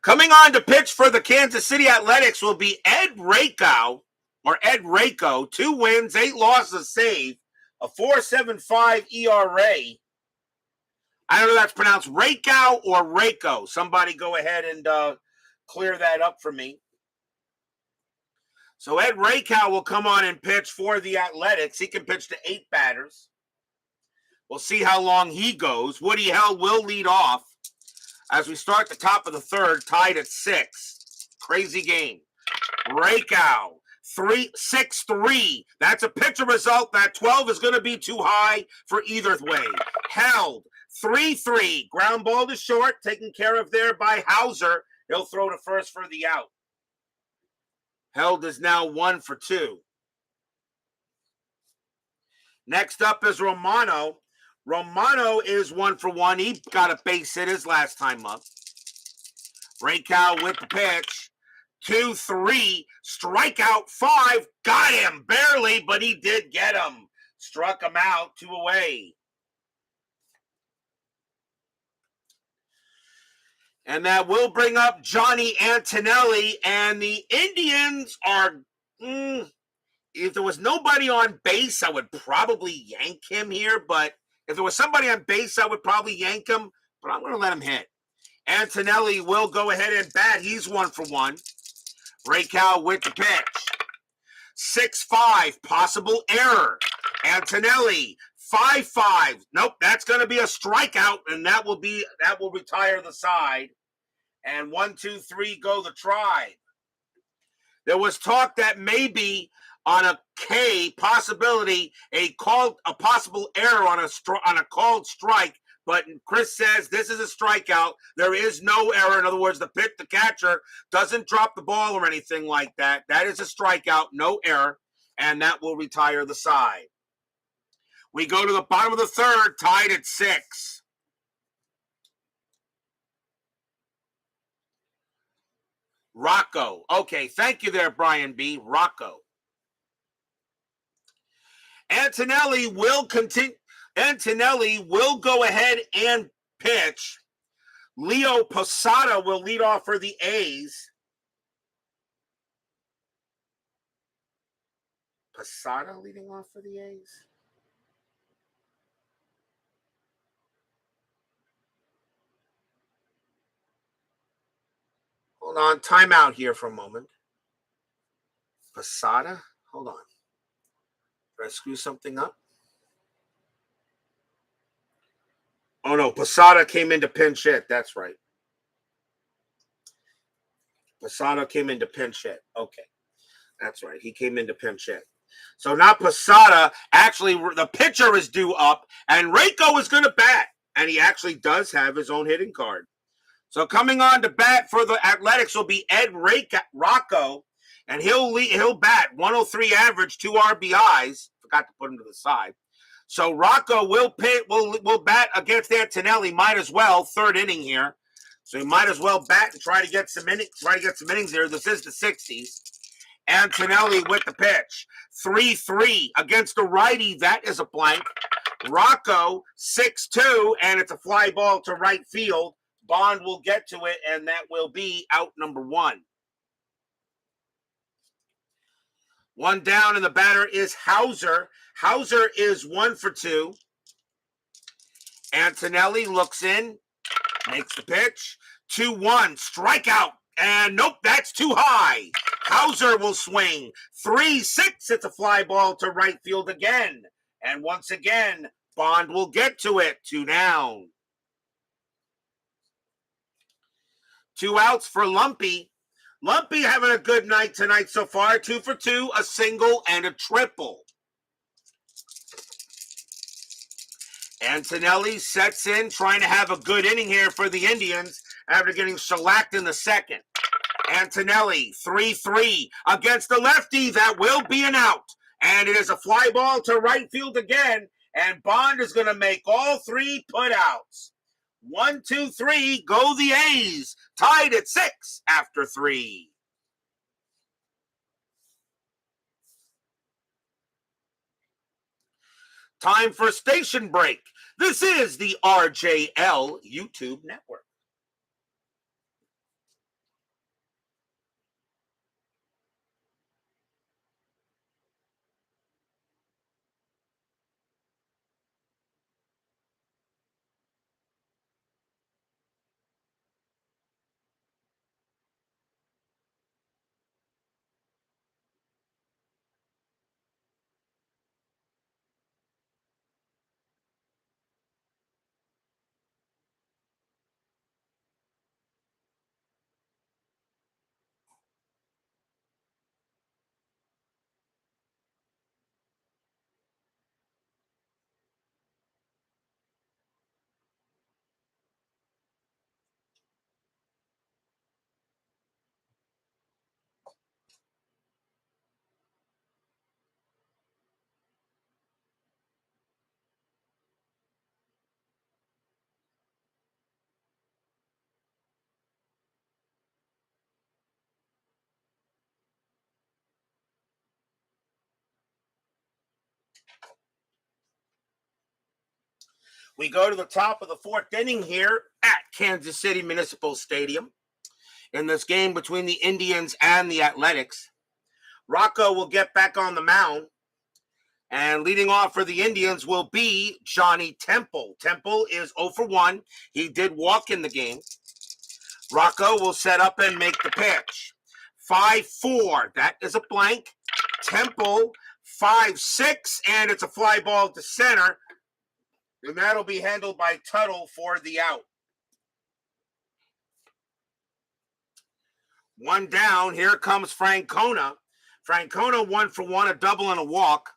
Coming on to pitch for the Kansas City Athletics will be Ed Rako. 2 wins, 8 losses, save, a 4.75 ERA. I don't know if that's pronounced Rako or Rako. Somebody go ahead and clear that up for me. So Ed Rako will come on and pitch for the Athletics. He can pitch to 8 batters. We'll see how long he goes. Woody Held will lead off as we start the top of the 3rd, tied at 6. Crazy game. Rako, 6-3. That's a pitcher result. That 12 is going to be too high for either way. Held, 3-3. Ground ball to short, taken care of there by Hauser. He'll throw to first for the out. Held is now 1 for 2. Next up is Romano. Romano is 1 for 1. He got a base hit his last time up. Rako with the pitch. 2-3. Strikeout 5. Got him barely, but he did get him. Struck him out. 2 away. And that will bring up Johnny Antonelli. And the Indians are... if there was nobody on base, I would probably yank him here. But if there was somebody on base, I would probably yank him. But I'm going to let him hit. Antonelli will go ahead and bat. He's 1 for 1. Rako with the pitch. 6-5. Possible error. Antonelli. 5-5. Nope, that's going to be a strikeout, and that will retire the side. And 1, 2, 3 go the Tribe. There was talk that maybe on a K possibility a possible error on a called strike, but Chris says this is a strikeout. There is no error. In other words, the catcher doesn't drop the ball or anything like that. That is a strikeout, no error, and that will retire the side. We go to the bottom of the third, tied at 6. Rocco. Okay, thank you there, Brian B. Rocco. Antonelli will continue. Antonelli will go ahead and pitch. Leo Posada will lead off for the A's. Posada leading off for the A's? Hold on, timeout here for a moment. Posada? Hold on. Did I screw something up? Oh no, Posada came into pinch hit. That's right. Posada came into pinch hit. Okay. That's right. He came into pinch hit. So now Posada, actually, the pitcher is due up, and Reiko is going to bat. And he actually does have his own hitting card. So coming on to bat for the Athletics will be Ed Rocco, and he'll bat 103 average, 2 RBIs. Forgot to put him to the side. So Rocco will bat against Antonelli. Might as well, third inning here. So he might as well bat and try to get some innings here. This is the 60s. Antonelli with the pitch. 3-3 against the righty. That is a blank. Rocco 6-2, and it's a fly ball to right field. Bond will get to it, and that will be out number 1. One down, and the batter is Hauser. Hauser is 1 for 2. Antonelli looks in, makes the pitch. 2-1, strikeout. And nope, that's too high. Hauser will swing. 3-6, it's a fly ball to right field again. And once again, Bond will get to it. 2 down. 2 outs for Lumpy. Lumpy having a good night tonight so far. 2 for 2, a single and a triple. Antonelli sets in, trying to have a good inning here for the Indians after getting shellacked in the second. Antonelli, 3-3 against the lefty. That will be an out. And it is a fly ball to right field again. And Bond is going to make all 3 putouts. 1, 2, 3, go the A's. Tied at 6 after 3. Time for station break. This is the RJL YouTube Network. We go to the top of the 4th inning here at Kansas City Municipal Stadium in this game between the Indians and the Athletics. Rocco will get back on the mound, and leading off for the Indians will be Johnny Temple. Temple is 0 for 1. He did walk in the game. Rocco will set up and make the pitch. 5-4, that is a blank. Temple, 5-6, and it's a fly ball to center. And that'll be handled by Tuttle for the out. One down. Here comes Francona. Francona 1 for 1, a double and a walk.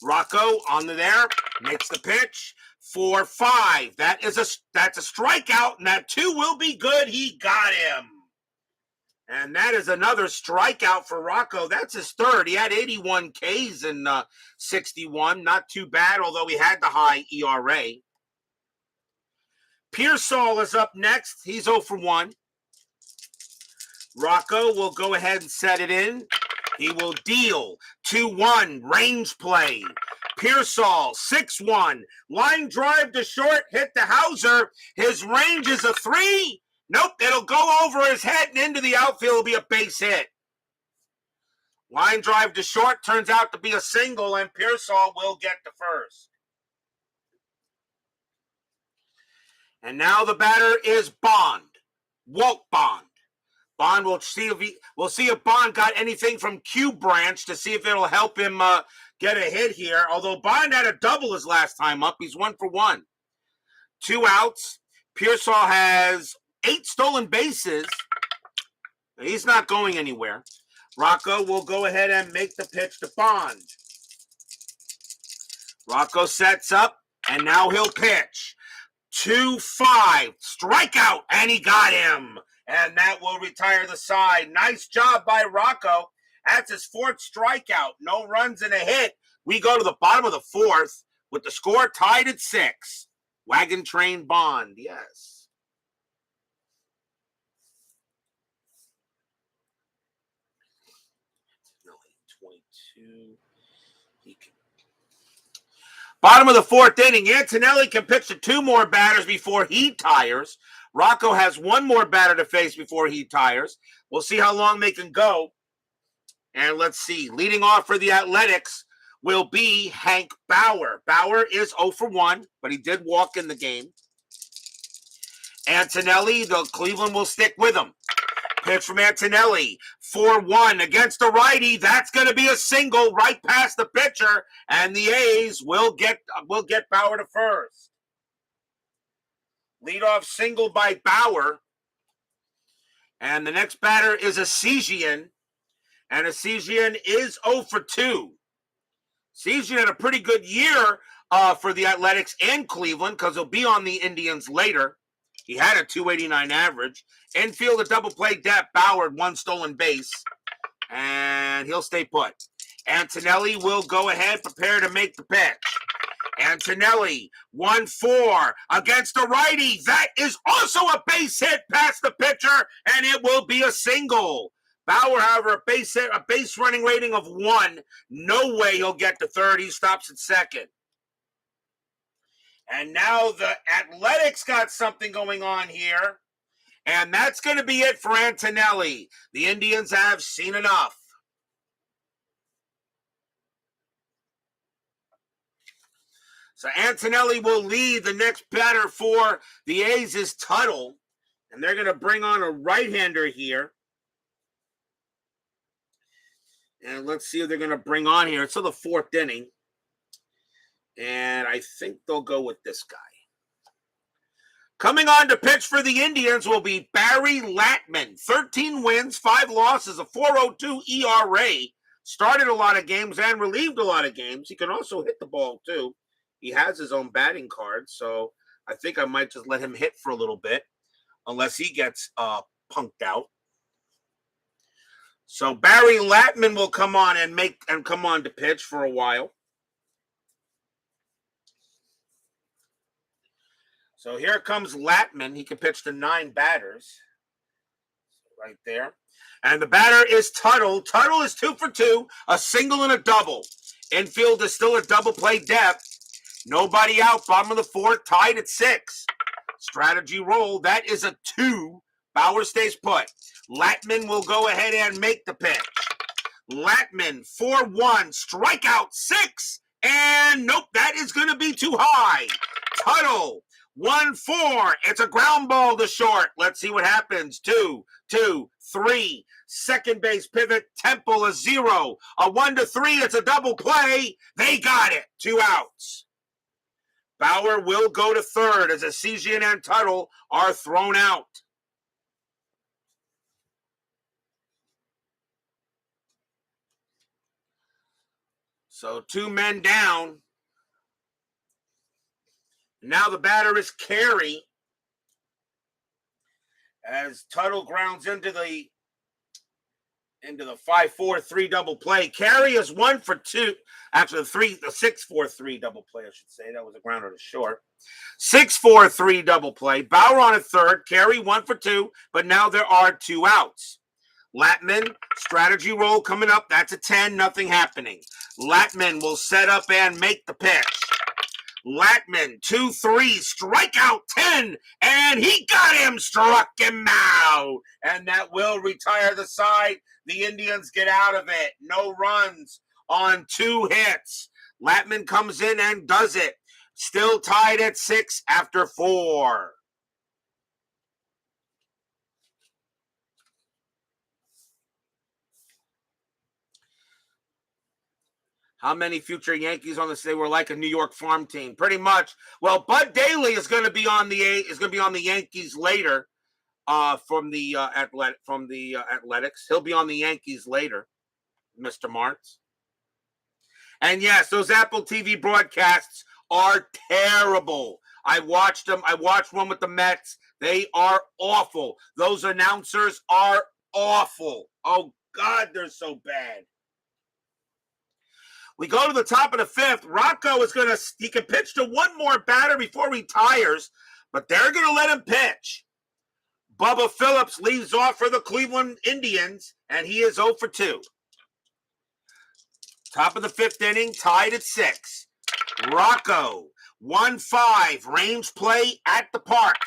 Rocco on the there, makes the pitch. 4-5. That's a strikeout, and that 2 will be good. He got him. And that is another strikeout for Rocco. That's his third. He had 81 Ks in 61. Not too bad, although he had the high ERA. Pearsall is up next. He's 0 for 1. Rocco will go ahead and set it in. He will deal. 2-1. Range play. Pearsall, 6-1. Line drive to short. Hit the Hauser. His range is a 3. Nope, it'll go over his head and into the outfield. It'll be a base hit. Line drive to short turns out to be a single, and Pearsall will get to first. And now the batter is Bond. Walt Bond. Bond will see if Bond got anything from Q Branch to see if it'll help him get a hit here. Although Bond had a double his last time up. He's 1 for 1. 2 outs. Pearsall has 8 stolen bases. He's not going anywhere. Rocco will go ahead and make the pitch to Bond. Rocco sets up, and now he'll pitch. 2-5. Strikeout, and he got him. And that will retire the side. Nice job by Rocco. That's his 4th strikeout. No runs and a hit. We go to the bottom of the 4th with the score tied at 6. Wagon Train Bond, yes. Bottom of the 4th inning. Antonelli can pitch to 2 more batters before he tires. Rocco has 1 more batter to face before he tires. We'll see how long they can go. And let's see. Leading off for the Athletics will be Hank Bauer. Bauer is 0 for 1, but he did walk in the game. Antonelli, the Cleveland will stick with him. Pitch from Antonelli. 4-1 against the righty. That's going to be a single right past the pitcher, and the A's will get Bauer to first. Leadoff single by Bauer. And the next batter is Asigian. And Asigian is 0 for 2. Asigian had a pretty good year for the Athletics and Cleveland because he'll be on the Indians later. He had a 289 average. Infield, a double play depth. Bauer, 1 stolen base. And he'll stay put. Antonelli will go ahead, prepare to make the pitch. Antonelli, 1-4 against the righty. That is also a base hit past the pitcher, and it will be a single. Bauer, however, a base running rating of 1. No way he'll get to third. He stops at second. And now the Athletics got something going on here. And that's going to be it for Antonelli. The Indians have seen enough. So Antonelli will lead. The next batter for the A's is Tuttle. And they're going to bring on a right-hander here. And let's see who they're going to bring on here. It's the 4th inning. And I think they'll go with this guy. Coming on to pitch for the Indians will be Barry Latman. 13 wins, 5 losses, a 4.02 ERA. Started a lot of games and relieved a lot of games. He can also hit the ball, too. He has his own batting card, so I think I might just let him hit for a little bit, unless he gets punked out. So Barry Latman will come on and come on to pitch for a while. So here comes Latman. He can pitch to 9 batters. Right there. And the batter is Tuttle. Tuttle is 2 for 2, a single and a double. Infield is still a double play depth. Nobody out. Bottom of the 4th, tied at 6. Strategy roll. That is a 2. Bauer stays put. Latman will go ahead and make the pitch. Latman, 4-1, strikeout 6. And nope, that is going to be too high. Tuttle, 1-4. It's a ground ball to short. Let's see what happens. 2, 3. Second base pivot. Temple, a 0. A 1-3. It's a double play. They got it. 2 outs. Bauer will go to third as Asigian and Tuttle are thrown out. So 2 men down. Now the batter is Carey as Tuttle grounds into the 5-4-3 double play. Carey is 1 for 2. Actually, the 6-4-3 double play, I should say. That was a grounder to short. 6-4-3 double play. Bauer on at third. Carey 1 for 2, but now there are 2 outs. Latman, strategy roll coming up. That's a 10, nothing happening. Latman will set up and make the pitch. Latman, 2-3, strikeout 10, and he got him, struck him out. And that will retire the side. The Indians get out of it. No runs on 2 hits. Latman comes in and does it. Still tied at 6 after 4. How many future Yankees on this? They were like a New York farm team, pretty much. Well, Bud Daley is going to be on the Yankees later. From the Athletics, he'll be on the Yankees later, Mr. Martz. And yes, those Apple TV broadcasts are terrible. I watched them. I watched one with the Mets. They are awful. Those announcers are awful. Oh God, they're so bad. We go to the top of the 5th. Rocco is he can pitch to one more batter before he retires, but they're going to let him pitch. Bubba Phillips leads off for the Cleveland Indians, and he is 0 for 2. Top of the 5th inning, tied at 6. Rocco, 1-5, range play at the park.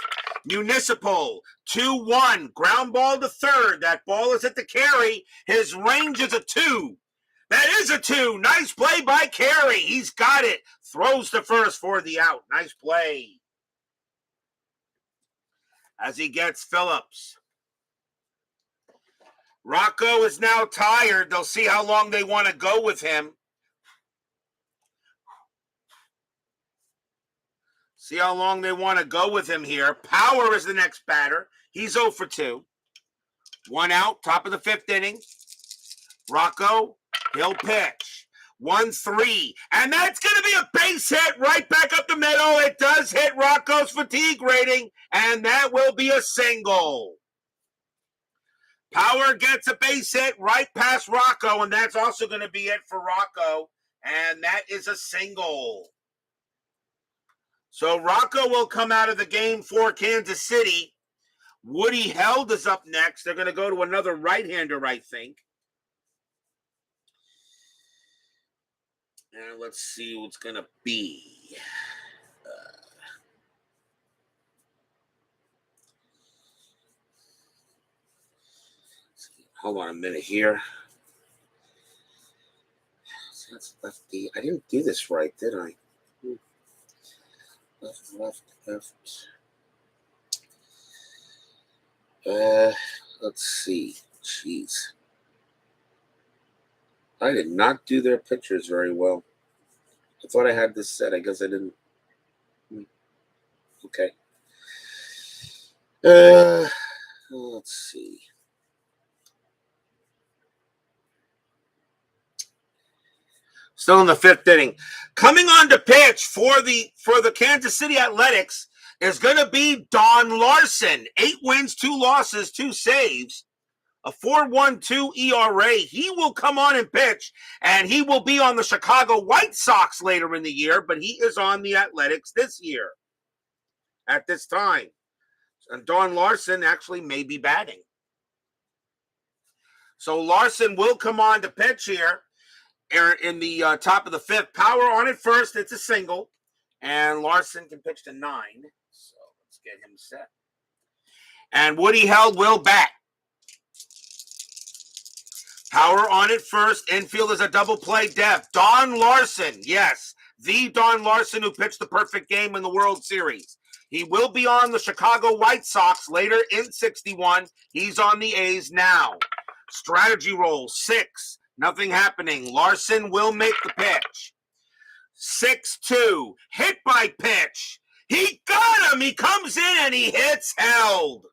Municipal, 2-1, ground ball to third. That ball is at the Carey. His range is a 2. That is a 2. Nice play by Carey. He's got it. Throws to first for the out. Nice play. As he gets Phillips. Rocco is now tired. They'll see how long they want to go with him. See how long they want to go with him here. Power is the next batter. He's 0 for 2. 1 out, top of the 5th inning. Rocco, he'll pitch. 1-3. And that's going to be a base hit right back up the middle. It does hit Rocco's fatigue rating, and that will be a single. Power gets a base hit right past Rocco, and that's also going to be it for Rocco, and that is a single. So Rocco will come out of the game for Kansas City. Woody Held is up next. They're going to go to another right-hander, I think. And let's see what's going to be. Hold on a minute here. That's lefty. I didn't do this right, did I? Left. Let's see. Jeez. I did not do their pictures very well. I thought I had this set. I guess I didn't. Okay. Let's see. Still in the 5th inning. Coming on to pitch for the Kansas City Athletics is going to be Don Larson. 8 wins, 2 losses, 2 saves. A 4.12 ERA. He will come on and pitch, and he will be on the Chicago White Sox later in the year, but he is on the Athletics this year at this time. And Don Larson actually may be batting. So Larson will come on to pitch here in the top of the 5th. Power on at first. It's a single. And Larson can pitch to 9. So let's get him set. And Woody Held will bat. Power on it first. Infield is a double play depth. Don Larson, yes, the Don Larson who pitched the perfect game in the World Series. He will be on the Chicago White Sox later in 61. He's on the A's now. Strategy roll, 6. Nothing happening. Larson will make the pitch. 6-2. Hit by pitch. He got him. He comes in and he hits Held.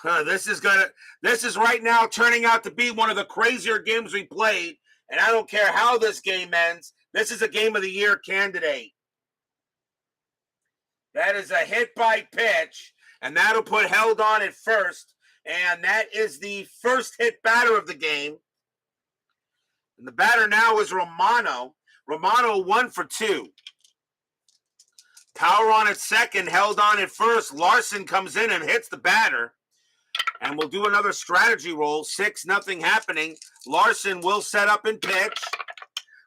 This is right now turning out to be one of the crazier games we played, and I don't care how this game ends. This is a Game of the Year candidate. That is a hit by pitch, and that'll put held on at first. And that is the first hit batter of the game. And the batter now is Romano. Romano 1 for 2. Power on at second, held on at first. Larson comes in and hits the batter. And we'll do another strategy roll. 6-0 happening. Larson will set up and pitch.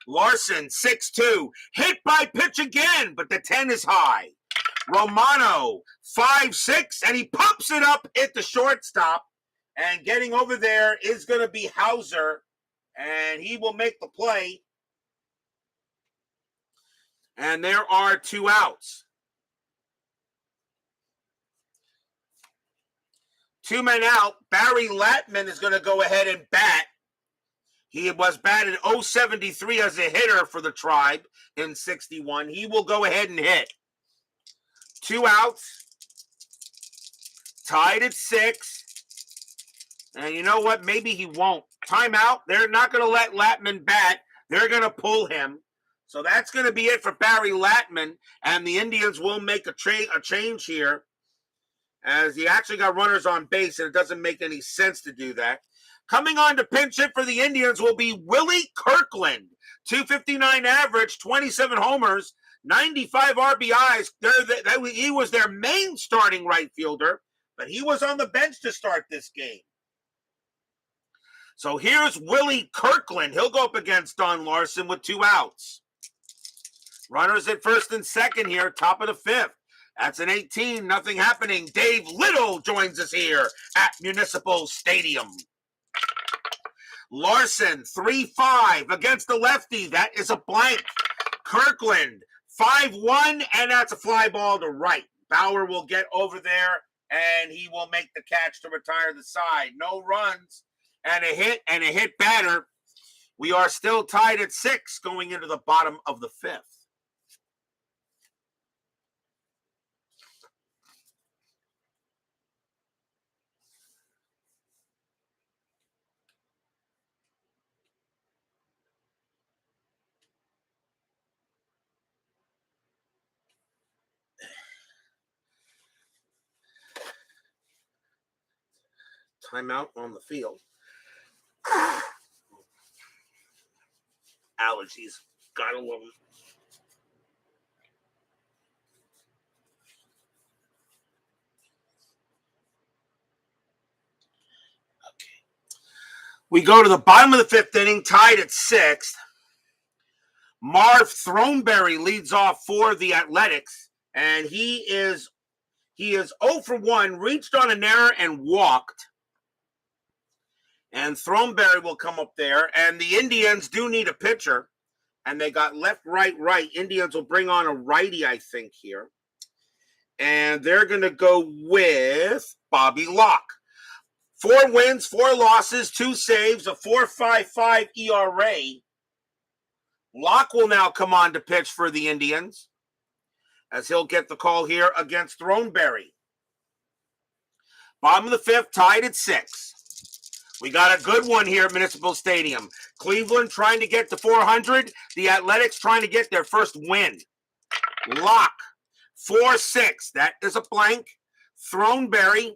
Larson, 6-2. Hit by pitch again, but the 10 is high. Romano, 5-6, and he pops it up at the shortstop. And getting over there is going to be Hauser, and he will make the play. And there are 2 outs. 2 men out. Barry Latman is going to go ahead and bat. He was batted .073 as a hitter for the Tribe in 61. He will go ahead and hit. 2 outs. Tied at 6. And you know what? Maybe he won't. Timeout. They're not going to let Latman bat. They're going to pull him. So that's going to be it for Barry Latman. And the Indians will make a change here, as he actually got runners on base, and it doesn't make any sense to do that. Coming on to pinch hit for the Indians will be Willie Kirkland. 259 average, 27 homers, 95 RBIs. He was their main starting right fielder, but he was on the bench to start this game. So here's Willie Kirkland. He'll go up against Don Larson with 2 outs. Runners at first and second here, top of the 5th. That's an 18, nothing happening. Dave Little joins us here at Municipal Stadium. Larson, 3-5 against the lefty. That is a blank. Kirkland, 5-1, and that's a fly ball to right. Bauer will get over there, and he will make the catch to retire the side. No runs, and a hit batter. We are still tied at 6 going into the bottom of the 5th. Timeout on the field. Allergies. Gotta love them. Okay. We go to the bottom of the 5th inning, tied at 6th. Marv Throneberry leads off for the Athletics, and he is 0 for 1, reached on an error and walked. And Throneberry will come up there. And the Indians do need a pitcher. And they got left, right, right. Indians will bring on a righty, I think, here. And they're going to go with Bobby Locke. 4 wins, 4 losses, 2 saves, a 4.55 ERA. Locke will now come on to pitch for the Indians, as he'll get the call here against Throneberry. Bottom of the 5th, tied at 6. We got a good one here at Municipal Stadium. Cleveland trying to get to 400. The Athletics trying to get their first win. Locke, 4-6. That is a blank. Throneberry,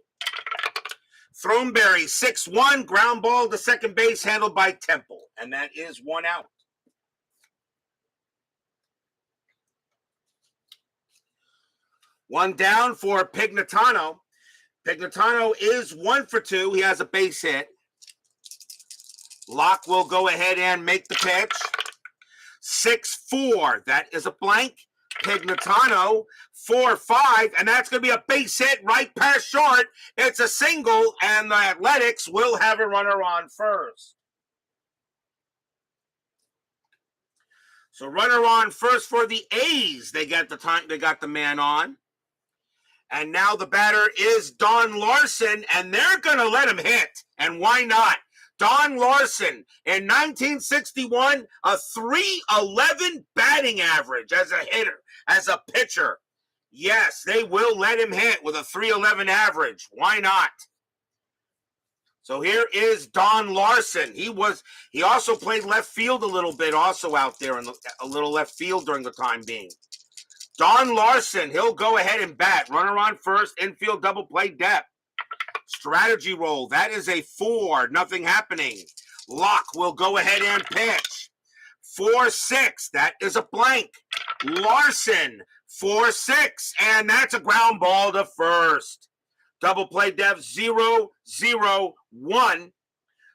6-1. Ground ball to second base, handled by Temple. And that is 1 out. One down for Pignatano. Pignatano is 1 for 2. He has a base hit. Locke will go ahead and make the pitch. 6-4. That is a blank. Pignatano, 4-5. And that's going to be a base hit right past short. It's a single, and the Athletics will have a runner on first. So runner on first for the A's. They got the man on. And now the batter is Don Larson, and they're going to let him hit. And why not? Don Larson, in 1961, a .311 batting average as a hitter, as a pitcher. Yes, they will let him hit with a .311 average. Why not? So here is Don Larson. He also played left field a little bit also out there, in a little left field during the time being. Don Larson, he'll go ahead and bat. Runner on first, infield double play depth. Strategy roll, that is a 4, nothing happening. Locke will go ahead and pitch. 4-6, that is a blank. Larson, 4-6, and that's a ground ball to first. Double play depth, 0-0-1.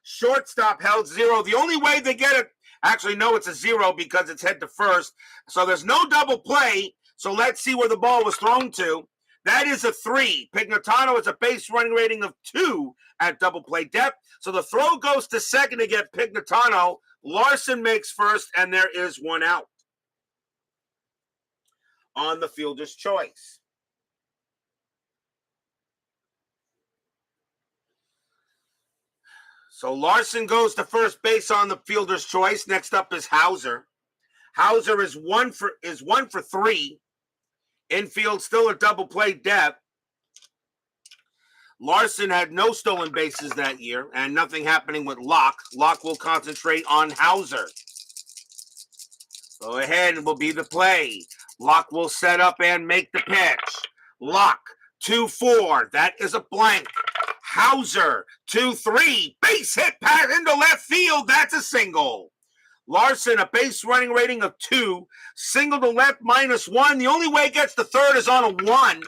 Shortstop held 0. The only way they get it, actually, no, it's a 0 because it's head to first. So there's no double play. So let's see where the ball was thrown to. That is a 3. Pignatano is a base running rating of 2 at double play depth. So the throw goes to second to get Pignatano. Larson makes first, and there is one out on the fielder's choice. So Larson goes to first base on the fielder's choice. Next up is Hauser. Hauser is one for 3. Infield still a double play depth. Larson had no stolen bases that year, and nothing happening with Locke. Locke will concentrate on Hauser. Go ahead, will be the play. Locke will set up and make the pitch. Locke, 2-4. That is a blank. Hauser, 2-3. Base hit pass into left field. That's a single. Larson, a base running rating of 2. Single to left, -1. The only way it gets to third is on a 1,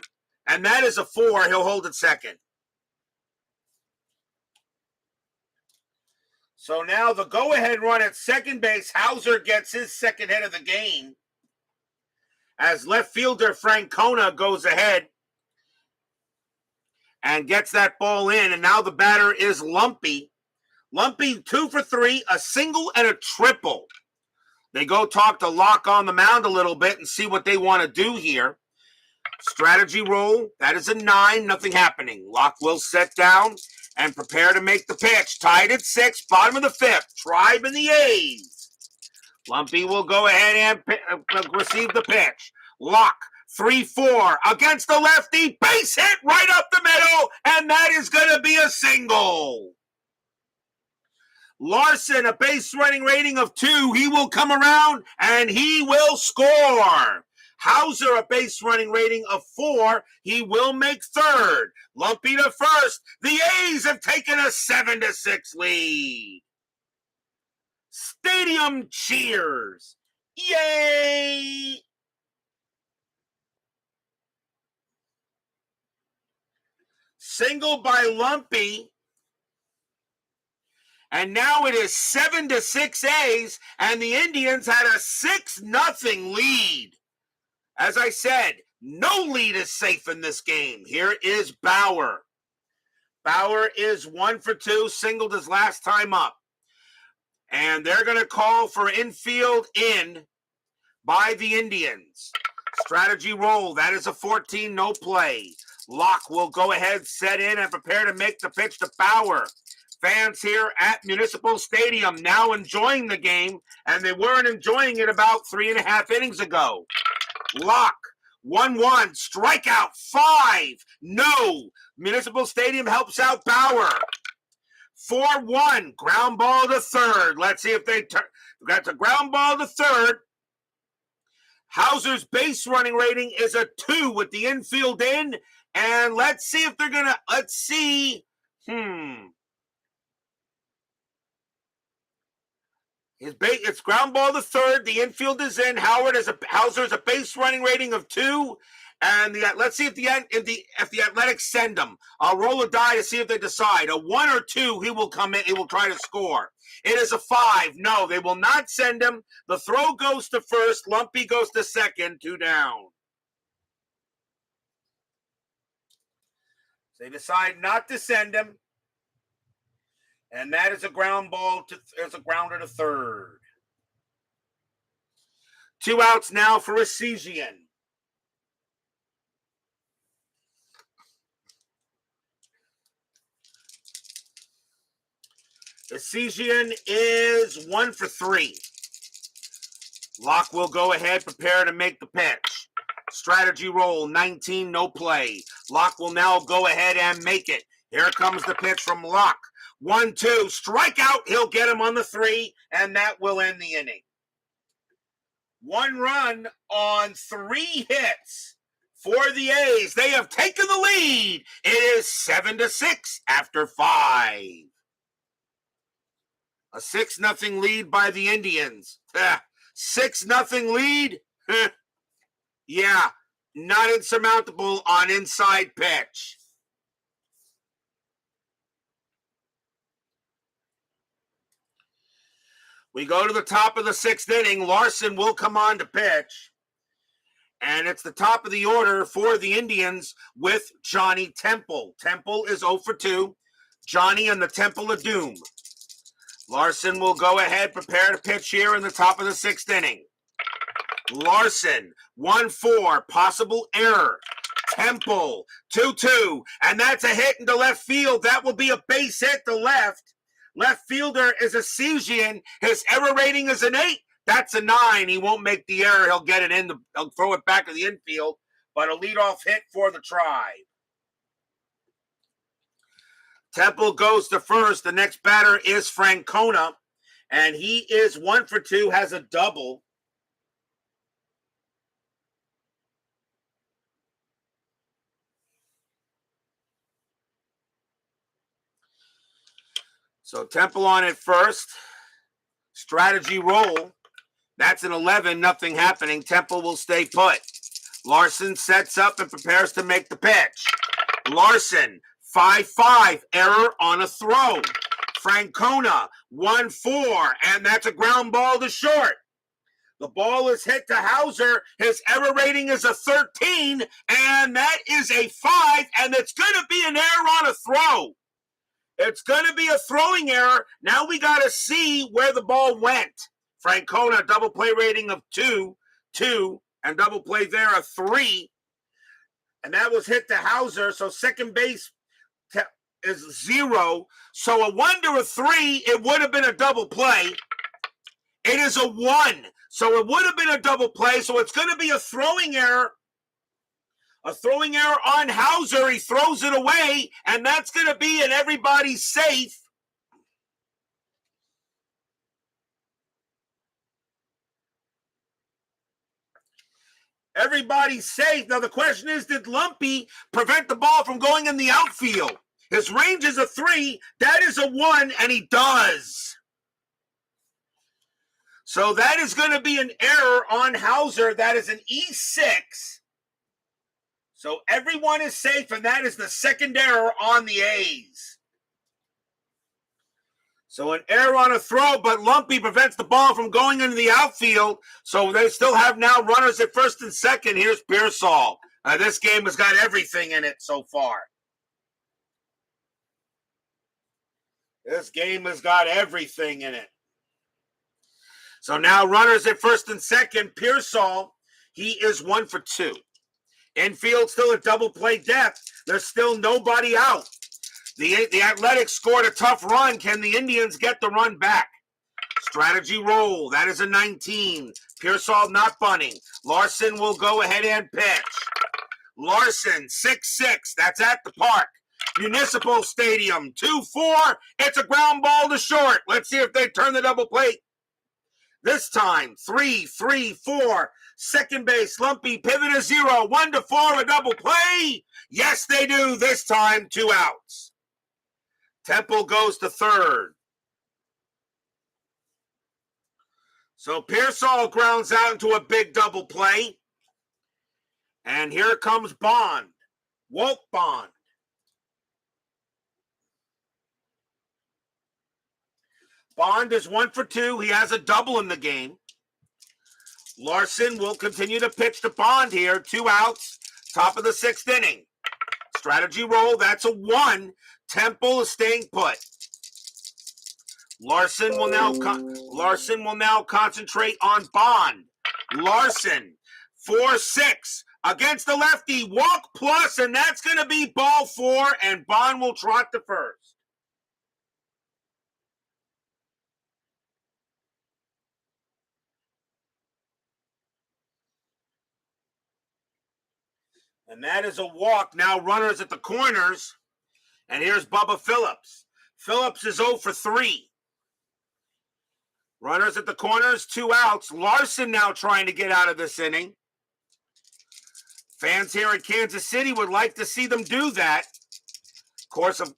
and that is a 4. He'll hold it second. So now the go-ahead run at second base, Hauser gets his second hit of the game. As left fielder Francona goes ahead and gets that ball in, and now the batter is Lumpy. Lumpy, 2 for 3, a single and a triple. They go talk to Locke on the mound a little bit and see what they want to do here. Strategy roll, that is a 9, nothing happening. Locke will set down and prepare to make the pitch. Tied at 6, bottom of the 5th. Tribe and the A's. Lumpy will go ahead and receive the pitch. Locke, 3-4 against the lefty. Base hit right up the middle, and that is going to be a single. Larson, a base running rating of 2. He will come around, and he will score. Hauser, a base running rating of 4. He will make third. Lumpy to first. The A's have taken a 7-6 lead. Stadium cheers. Yay! Single by Lumpy. And now it is 7-6 A's, and the Indians had a 6-0 lead. As I said, no lead is safe in this game. Here is Bauer. Bauer is 1 for 2, singled his last time up. And they're going to call for infield in by the Indians. Strategy roll, that is a 14, no play. Locke will go ahead, set in, and prepare to make the pitch to Bauer. Fans here at Municipal Stadium now enjoying the game, and they weren't enjoying it about 3.5 innings ago. Locke, 1-1, strikeout, 5, no. Municipal Stadium helps out Bauer. 4-1, ground ball to third. Let's see if they that's a ground ball to third. Hauser's base running rating is a 2 with the infield in, and let's see if they're gonna. Let's see. It's ground ball to third. The infield is in. Hauser's a base running rating of 2. And let's see if the Athletics send him. I'll roll a die to see if they decide. A 1 or 2, he will come in. He will try to score. It is a 5. No, they will not send him. The throw goes to first. Lumpy goes to second. 2 down. They decide not to send him. And that is a ground ball it's a grounder to third. 2 outs now for Essesian. Essesian is 1 for 3. Locke will go ahead, prepare to make the pitch. Strategy roll, 19, no play. Locke will now go ahead and make it. Here comes the pitch from Locke. 1-2, strikeout. He'll get him on the 3, and that will end the inning. 1 run on 3 hits for the A's. They have taken the lead. It is 7-6 after 5. A 6-0 lead by the Indians. 6-0 lead? Yeah, not insurmountable on inside pitch. We go to the top of the 6th inning. Larson will come on to pitch. And it's the top of the order for the Indians with Johnny Temple. Temple is 0 for 2. Johnny and the Temple of Doom. Larson will go ahead, prepare to pitch here in the top of the 6th inning. Larson, 1-4, possible error. Temple, 2-2, and that's a hit into left field. That will be a base hit to left. Left fielder is a Cesian. His error rating is an 8. That's a 9. He won't make the error. He'll get it in. He'll throw it back to the infield, but a leadoff hit for the Tribe. Temple goes to first. The next batter is Francona, and he is 1 for 2, has a double. So Temple on it first. Strategy roll. That's an 11, nothing happening. Temple will stay put. Larson sets up and prepares to make the pitch. Larson, 5-5, error on a throw. Francona, 1-4, and that's a ground ball to short. The ball is hit to Hauser. His error rating is a 13, and that is a 5, and it's going to be an error on a throw. It's going to be a throwing error. Now we got to see where the ball went. Francona, double play rating of 2, and double play there of 3. And that was hit to Hauser, so second base is 0. So a 1 to a 3, it would have been a double play. It is a 1, so it would have been a double play, so it's going to be a throwing error. A throwing error on Hauser. He throws it away, and that's going to be an everybody's safe. Everybody's safe. Now, the question is, did Lumpy prevent the ball from going in the outfield? His range is a 3. That is a 1, and he does. So that is going to be an error on Hauser. That is an E6. So everyone is safe, and that is the second error on the A's. So an error on a throw, but Lumpy prevents the ball from going into the outfield. So they still have now runners at first and second. Here's Pearsall. This game has got everything in it so far. This game has got everything in it. So now runners at first and second. Pearsall, he is 1 for 2. Infield still a double play depth. There's still nobody out. The Athletics scored a tough run. Can the Indians get the run back? Strategy roll. That is a 19. Pearsall not bunting. Larson will go ahead and pitch. Larson, 6-6. That's at the park. Municipal Stadium, 2-4. It's a ground ball to short. Let's see if they turn the double play. This time, 3-3-4. Second base, Lumpy, pivot to 0. 1-4, a double play. Yes, they do. This time, 2 outs. Temple goes to third. So Pearsall grounds out into a big double play. And here comes Bond. Walt Bond. Bond is 1 for 2. He has a double in the game. Larson will continue to pitch to Bond here. 2 outs. Top of the 6th inning. Strategy roll. That's a 1. Temple is staying put. Larson will now concentrate on Bond. Larson, 4-6 against the lefty. Walk plus, and that's going to be ball 4, and Bond will trot to first. And that is a walk. Now runners at the corners. And here's Bubba Phillips. Phillips is 0 for 3. Runners at the corners, 2 outs. Larson now trying to get out of this inning. Fans here in Kansas City would like to see them do that.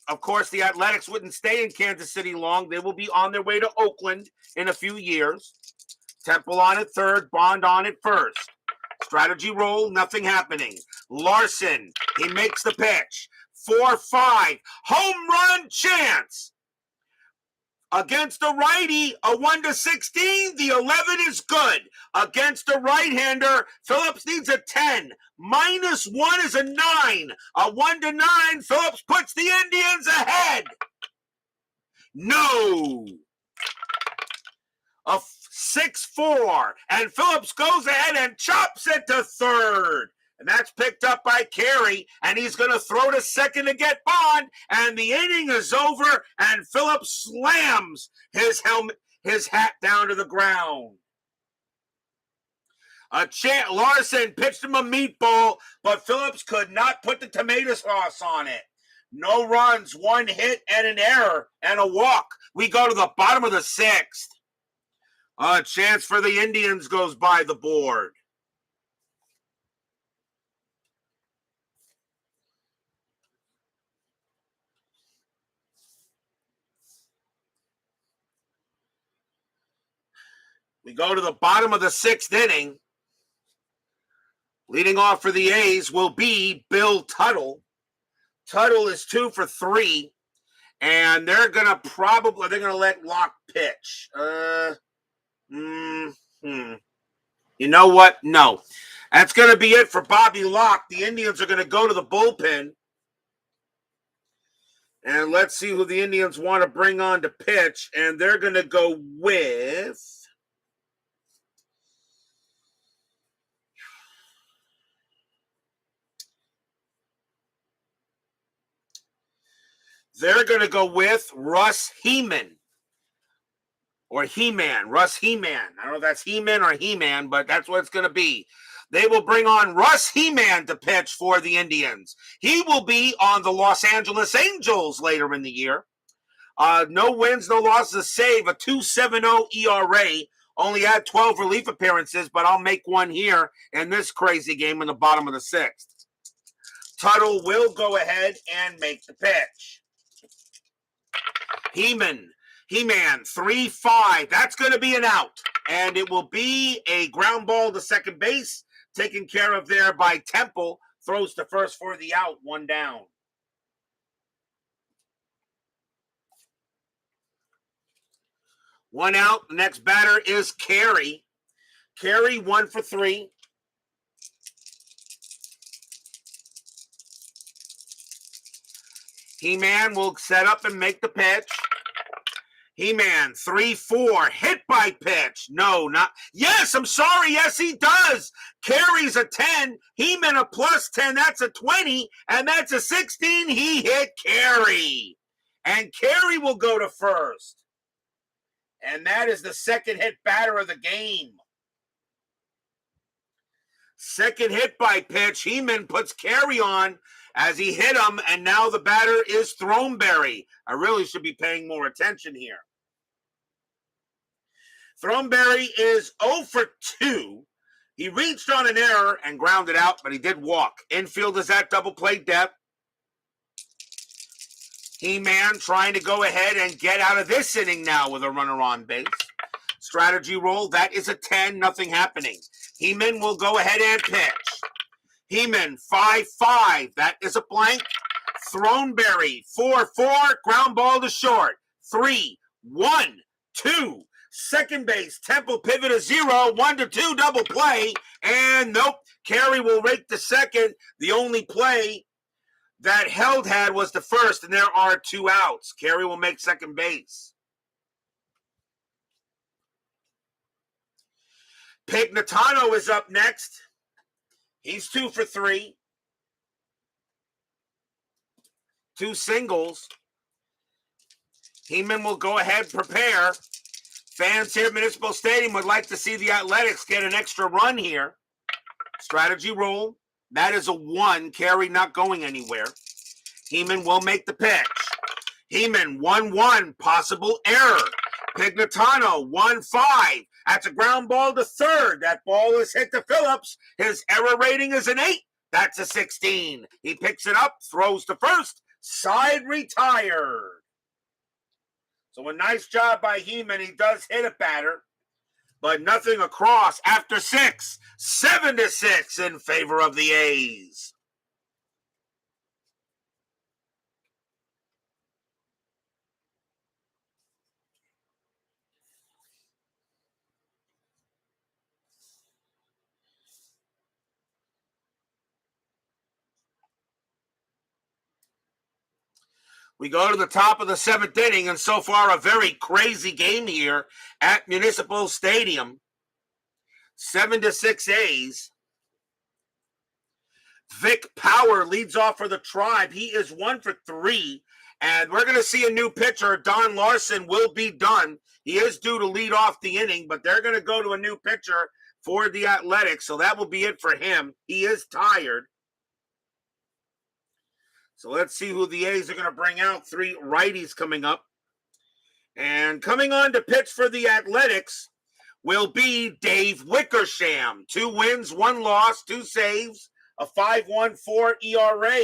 Of course, the Athletics wouldn't stay in Kansas City long. They will be on their way to Oakland in a few years. Temple on at third, Bond on at first. Strategy roll, nothing happening. Larson, he makes the pitch. 4-5, home run chance. Against a righty, a 1-16, the 11 is good. Against a right-hander, Phillips needs a 10. -1 is a 9. A 1-9, Phillips puts the Indians ahead. No. A 6-4, and Phillips goes ahead and chops it to third. And that's picked up by Carey, and he's going to throw to second to get Bond, and the inning is over, and Phillips slams his hat down to the ground. Larson pitched him a meatball, but Phillips could not put the tomato sauce on it. No runs, 1 hit, and an error, and a walk. We go to the bottom of the 6th. A chance for the Indians goes by the board. We go to the bottom of the 6th inning. Leading off for the A's will be Bill Tuttle. Tuttle is 2 for 3, and they're gonna let Locke pitch. You know what? No, that's gonna be it for Bobby Locke. The Indians are gonna go to the bullpen, and let's see who the Indians want to bring on to pitch, and they're gonna go with. They're going to go with Russ Heman. Or He-Man. Russ He-Man. I don't know if that's He-Man or He-Man, but that's what it's going to be. They will bring on Russ He-Man to pitch for the Indians. He will be on the Los Angeles Angels later in the year. No wins, no losses, a save, a 2.70 ERA. Only had 12 relief appearances, but I'll make one here in this crazy game in the bottom of the 6th. Tuttle will go ahead and make the pitch. He-Man, 3-5. That's going to be an out. And it will be a ground ball to second base, taken care of there by Temple. Throws to first for the out, 1 down. One out. The next batter is Carey. Carey, 1 for 3. He-Man will set up and make the pitch. He-Man, 3-4, hit by pitch. No, not. Yes, I'm sorry. Yes, he does. Carey's a 10. He-Man a +10. That's a 20. And that's a 16. He hit Carey. And Carey will go to first. And that is the second hit batter of the game. Second hit by pitch. He-Man puts Carey on as he hit him, and now the batter is Throneberry. I really should be paying more attention here. Throneberry is 0 for 2. He reached on an error and grounded out, but he did walk. Infield is at double play depth. He-Man trying to go ahead and get out of this inning now with a runner on base. Strategy roll, that is a 10, nothing happening. He-Man will go ahead and pitch. He-Man, 5-5, that is a blank. Throneberry, 4-4, ground ball to short. 3-1-2. Second base, Temple pivot to 0, 1-2 double play, and nope, Carey will rake the second. The only play that Held had was the first, and there are 2 outs. Carey will make second base. Pignatano is up next. He's 2 for 3. 2 singles. He-Man will go ahead and prepare. Fans here at Municipal Stadium would like to see the Athletics get an extra run here. Strategy roll. That is a 1. Carey not going anywhere. Heeman will make the pitch. Heeman 1-1, possible error. Pignatano 1-5. That's a ground ball to third. That ball is hit to Phillips. His error rating is an 8. That's a 16. He picks it up, throws to first, side retired. So a nice job by Heeman. He does hit a batter, but nothing across after 6. 7-6 in favor of the A's. We go to the top of the 7th inning, and so far a very crazy game here at Municipal Stadium. 7-6 A's. Vic Power leads off for the Tribe. He is 1 for 3, and we're going to see a new pitcher. Don Larson will be done. He is due to lead off the inning, but they're going to go to a new pitcher for the Athletics, so that will be it for him. He is tired. So let's see who the A's are going to bring out. 3 righties coming up. And coming on to pitch for the Athletics will be Dave Wickersham. 2 wins, 1 loss, 2 saves, a 5.14 ERA.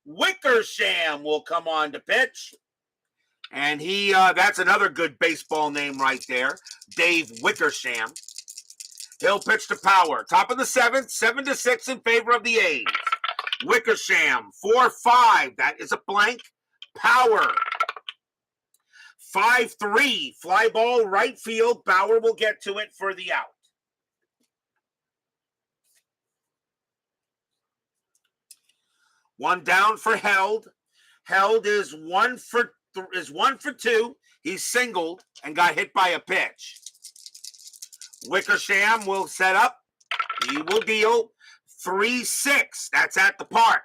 Wickersham will come on to pitch. And that's another good baseball name right there, Dave Wickersham. He'll pitch to Power. Top of the 7th, 7-6 in favor of the A's. Wickersham, 4-5. That is a blank. Power. 5-3. Fly ball right field. Bauer will get to it for the out. One down for Held. Held is 1 for 2. He's singled and got hit by a pitch. Wickersham will set up. He will deal. 3-6. That's at the park.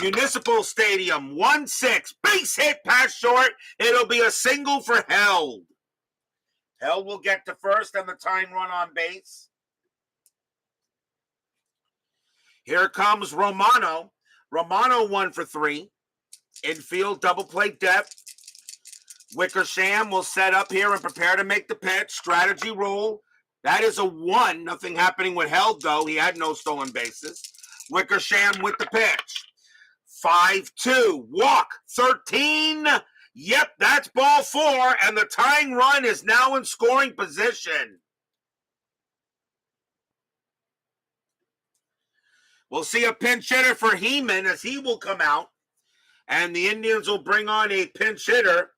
Municipal Stadium, 1-6. Base hit past short. It'll be a single for Held. Held will get to first and the tying run on base. Here comes Romano. Romano 1 for 3. Infield double play depth. Wickersham will set up here and prepare to make the pitch. Strategy roll. That is a 1. Nothing happening with Held, though. He had no stolen bases. Wickersham with the pitch. 5-2. Walk. 13. Yep, that's ball 4. And the tying run is now in scoring position. We'll see a pinch hitter for Heeman as he will come out. And the Indians will bring on a pinch hitter.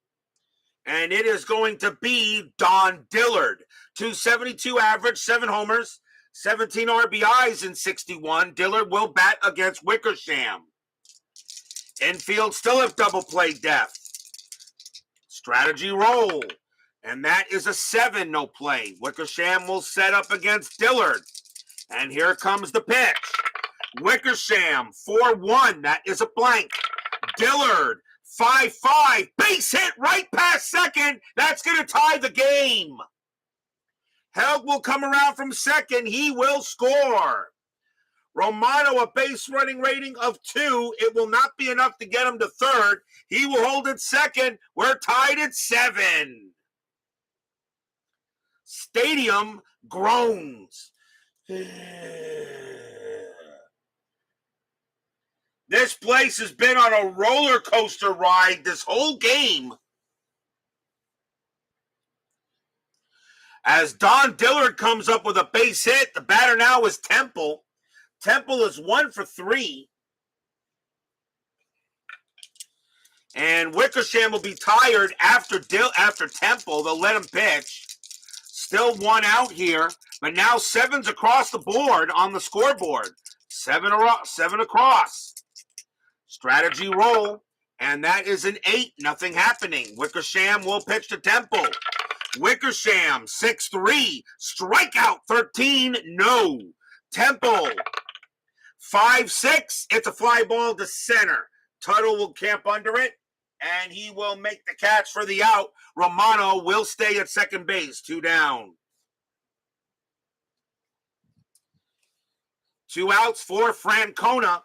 And it is going to be Don Dillard. 272 average, 7 homers, 17 RBIs in 61. Dillard will bat against Wickersham. Infield still have double play depth. Strategy roll. And that is a 7, no play. Wickersham will set up against Dillard. And here comes the pitch. Wickersham, 4-1. That is a blank. Dillard, 5-5. Base hit right past second. That's going to tie the game. Held will come around from second. He will score. Romano, a base running rating of 2. It will not be enough to get him to third. He will hold it second. We're tied at 7. Stadium groans. This place has been on a roller coaster ride this whole game. As Don Dillard comes up with a base hit, the batter now is Temple. Temple is 1 for 3. And Wickersham will be tired after Temple. They'll let him pitch. Still 1 out here, but now 7's across the board on the scoreboard. 7 across. Strategy roll, and that is an 8. Nothing happening. Wickersham will pitch to Temple. Wickersham, 6-3. Strikeout, 13. No. Temple, 5-6. It's a fly ball to center. Tuttle will camp under it, and he will make the catch for the out. Romano will stay at second base. 2 down. 2 outs for Francona.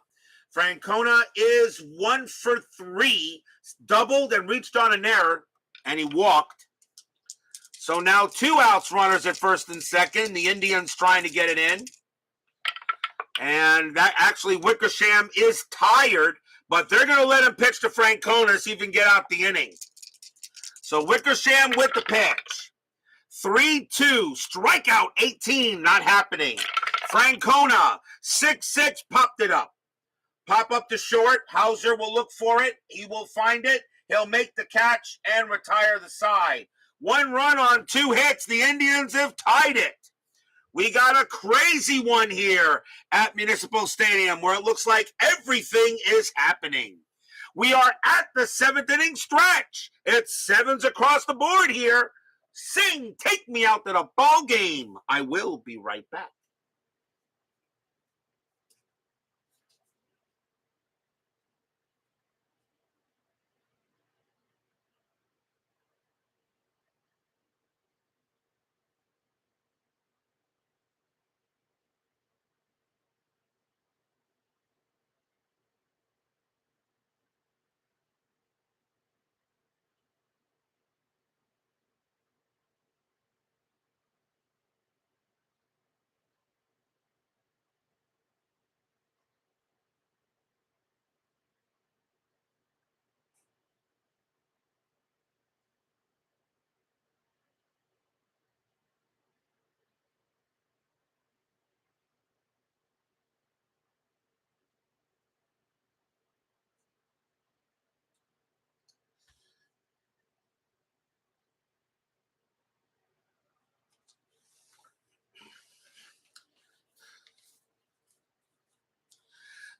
Francona is 1 for 3, doubled and reached on an error, and he walked. So now 2 outs, runners at first and second. The Indians trying to get it in. And that actually, Wickersham is tired, but they're going to let him pitch to Francona so he can get out the inning. So Wickersham with the pitch. 3-2, strikeout 18, not happening. Francona, 6-6, popped it up. Pop up to short. Hauser will look for it. He will find it. He'll make the catch and retire the side. 1 run on 2 hits. The Indians have tied it. We got a crazy one here at Municipal Stadium where it looks like everything is happening. We are at the 7th inning stretch. It's 7s across the board here. Sing, take me out to the ball game. I will be right back.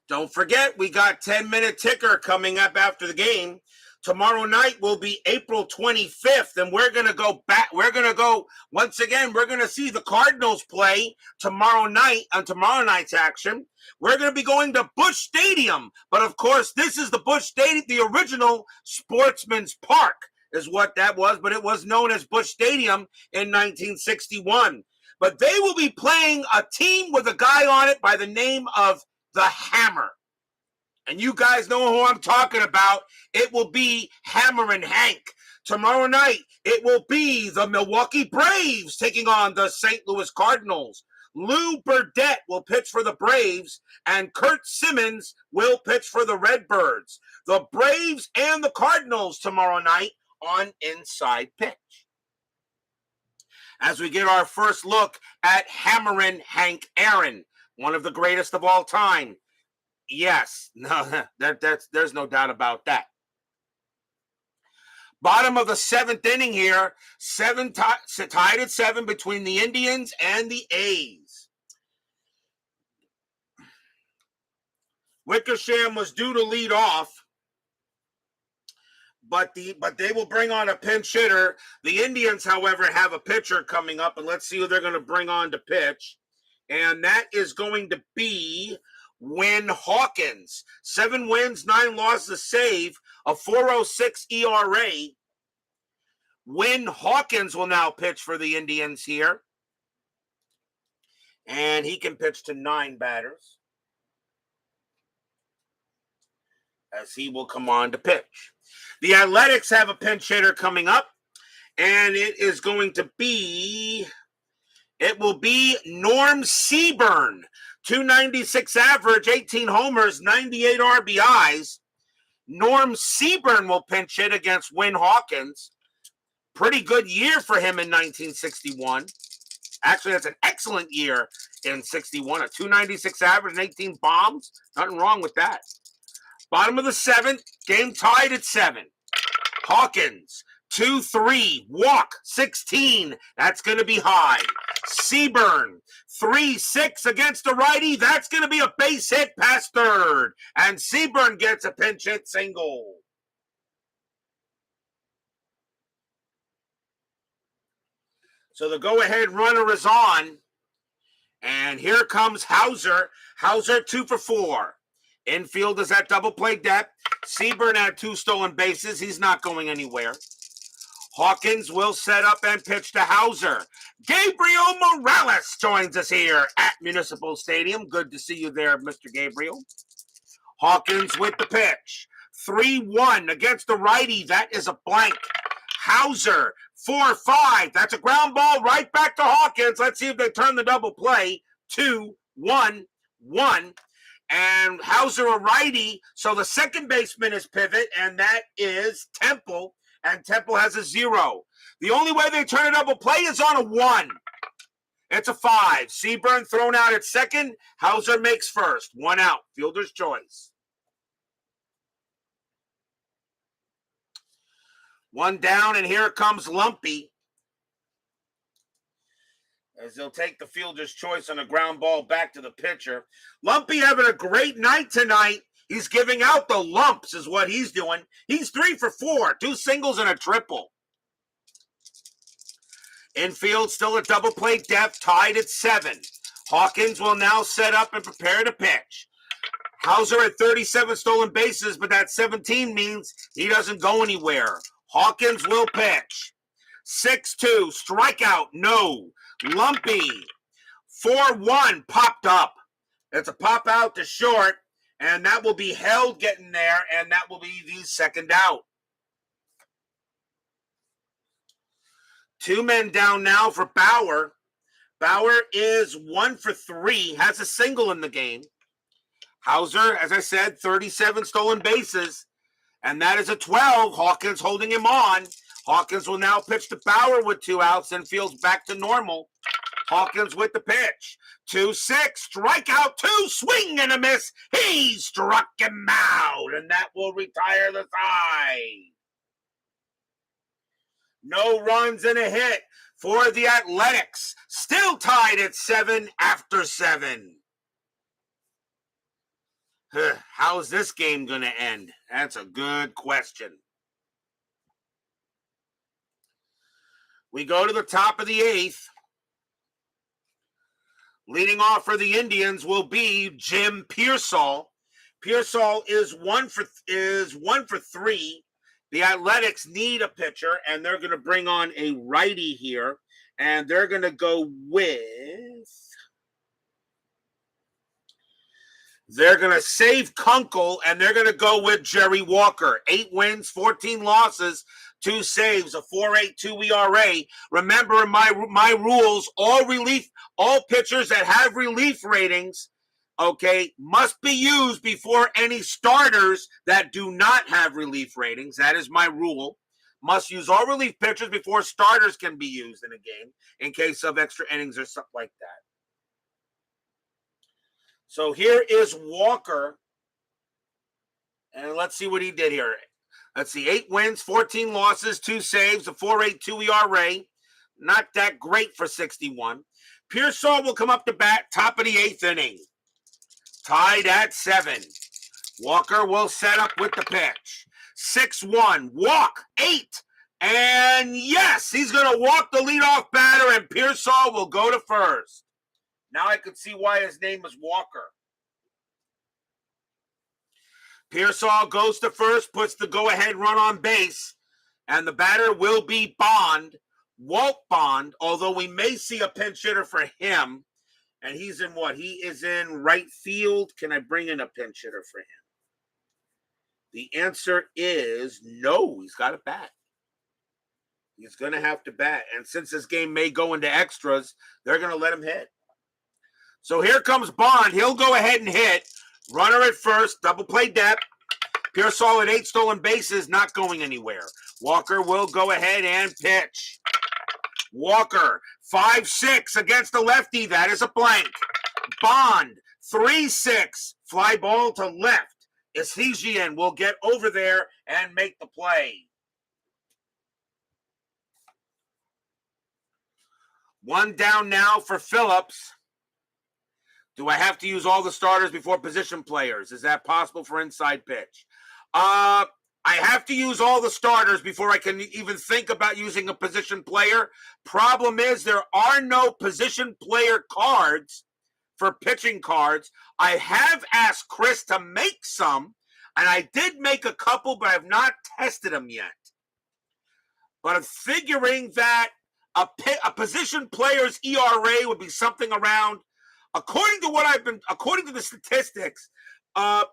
Don't forget, we got 10-minute ticker coming up after the game. Tomorrow night will be April 25th, and we're going to go back. We're going to go, once again, we're going to see the Cardinals play tomorrow night on tomorrow night's action. We're going to be going to Busch Stadium. But, of course, this is the Busch Stadium, the original Sportsman's Park is what that was, but it was known as Busch Stadium in 1961. But they will be playing a team with a guy on it by the name of the Hammer. And you guys know who I'm talking about. It will be Hammer and Hank. Tomorrow night, it will be the Milwaukee Braves taking on the St. Louis Cardinals. Lou Burdette will pitch for the Braves, and Kurt Simmons will pitch for the Redbirds. The Braves and the Cardinals tomorrow night on Inside Pitch. As we get our first look at Hammerin' Hank Aaron, one of the greatest of all time. Yes, no, there's no doubt about that. Bottom of the 7th inning here, tied at 7 between the Indians and the A's. Wickersham was due to lead off, but they will bring on a pinch hitter. The Indians, however, have a pitcher coming up, and let's see who they're going to bring on to pitch. And that is going to be Win Hawkins. 7 wins, 9 losses, save, a 4.06 ERA. Win Hawkins will now pitch for the Indians here. And he can pitch to 9 batters, as he will come on to pitch. The Athletics have a pinch hitter coming up, and it will be Norm Seaburn. 296 average, 18 homers, 98 RBIs. Norm Seaburn will pinch hit against Win Hawkins. Pretty good year for him in 1961. Actually, that's an excellent year in 61. A 296 average and 18 bombs. Nothing wrong with that. Bottom of the 7th, game tied at 7. Hawkins, 2-3, walk, 16. That's going to be high. Seaburn, 3-6 against a righty. That's going to be a base hit past third. And Seaburn gets a pinch hit single. So the go-ahead runner is on. And here comes Hauser. Hauser 2 for 4. Infield is at double play depth. Seaburn had 2 stolen bases. He's not going anywhere. Hawkins will set up and pitch to Hauser. Gabriel Morales joins us here at Municipal Stadium. Good to see you there, Mr. Gabriel. Hawkins with the pitch. 3-1 against the righty. That is a blank. Hauser, 4-5. That's a ground ball right back to Hawkins. Let's see if they turn the double play. 2-1-1. And Hauser a righty. So the second baseman is pivot, and that is Temple. And Temple has a 0. The only way they turn a double play is on a 1. It's a 5. Seaburn thrown out at second. Hauser makes first. 1 out. Fielder's choice. 1 down, and here comes Lumpy, as they'll take the fielder's choice on a ground ball back to the pitcher. Lumpy having a great night tonight. He's giving out the lumps is what he's doing. He's 3 for 4, 2 singles and a triple. Infield still a double play depth, tied at 7. Hawkins will now set up and prepare to pitch. Hauser at 37 stolen bases, but that 17 means he doesn't go anywhere. Hawkins will pitch. 6-2, strikeout, no. Lumpy, 4-1, popped up. It's a pop out to short, and that will be held getting there, and that will be the second out. 2 men down now for Bauer. Bauer is 1 for 3, has a single in the game. Hauser, as I said, 37 stolen bases, and that is a 12. Hawkins holding him on. Hawkins will now pitch to Bauer with 2 outs and feels back to normal. Hawkins with the pitch. 2-6, strikeout 2, swing and a miss. He struck him out, and that will retire the side. No runs and a hit for the Athletics. Still tied at 7 after 7. How's this game going to end? That's a good question. We go to the top of the 8th. Leading off for the Indians will be Jim Pearsall. Pearsall is 1 for 3. The Athletics need a pitcher, and they're going to bring on a righty here, and they're going to go with... They're going to save Kunkel, and they're going to go with Jerry Walker. 8 wins, 14 losses, 2 saves, a 4.82 ERA. Remember, in my rules, all pitchers that have relief ratings, okay, must be used before any starters that do not have relief ratings. That is my rule. Must use all relief pitchers before starters can be used in a game in case of extra innings or something like that. So here is Walker, and let's see what he did here. Let's see, 8 wins, 14 losses, 2 saves, a 4.82 ERA. Not that great for 61. Pearsall will come up to bat, top of the 8th inning. Tied at 7. Walker will set up with the pitch. 6-1, walk, 8. And yes, he's going to walk the leadoff batter, and Pearsall will go to first. Now I can see why his name is Walker. Pearsall goes to first, puts the go-ahead run on base, and the batter will be Bond, Walt Bond, although we may see a pinch hitter for him. And he's in what? He is in right field. Can I bring in a pinch hitter for him? The answer is no. He's got to bat. He's going to have to bat. And since this game may go into extras, they're going to let him hit. So here comes Bond. He'll go ahead and hit. Runner at first, double play depth. Pearsall at 8 stolen bases, not going anywhere. Walker will go ahead and pitch. Walker, 5-6 against the lefty. That is a blank. Bond, 3-6. Fly ball to left. Eshegian will get over there and make the play. 1 down now for Phillips. Do I have to use all the starters before position players? Is that possible for inside pitch? I have to use all the starters before I can even think about using a position player. Problem is there are no position player cards for pitching cards. I have asked Chris to make some, and I did make a couple, but I have not tested them yet. But I'm figuring that a position player's ERA would be something around, according to the statistics,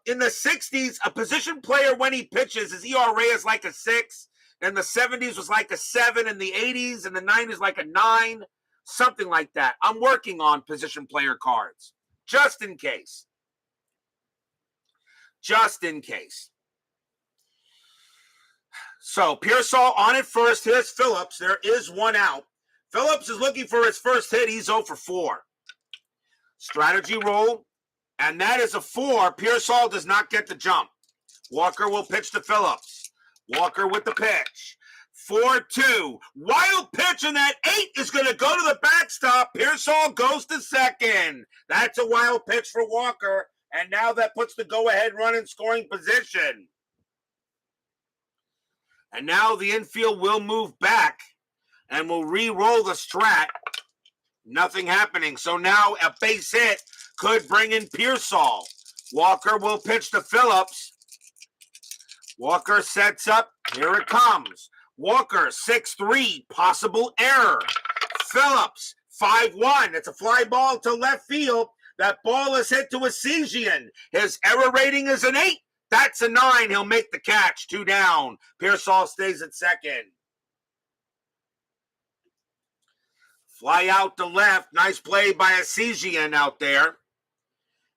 In the 60s, a position player when he pitches, his ERA is like a 6. In the 70s was like a 7. In the 80s and the 90s like a 9. Something like that. I'm working on position player cards. Just in case. Just in case. So Pearsall on it first. Here's Phillips. There is one out. Phillips is looking for his first hit. He's 0 for 4. Strategy roll. And that is a 4. Pearsall does not get the jump. Walker will pitch to Phillips. Walker with the pitch. 4-2. Wild pitch, and that 8 is going to go to the backstop. Pearsall goes to second. That's a wild pitch for Walker. And now that puts the go-ahead run in scoring position. And now the infield will move back and will re-roll the strat. Nothing happening. So now a base hit could bring in Pearsall. Walker will pitch to Phillips. Walker sets up. Here it comes. Walker, 6-3. Possible error. Phillips, 5-1. It's a fly ball to left field. That ball is hit to Essegian. His error rating is an 8. That's a 9. He'll make the catch. 2 down. Pearsall stays at second. Fly out to left. Nice play by Essegian out there.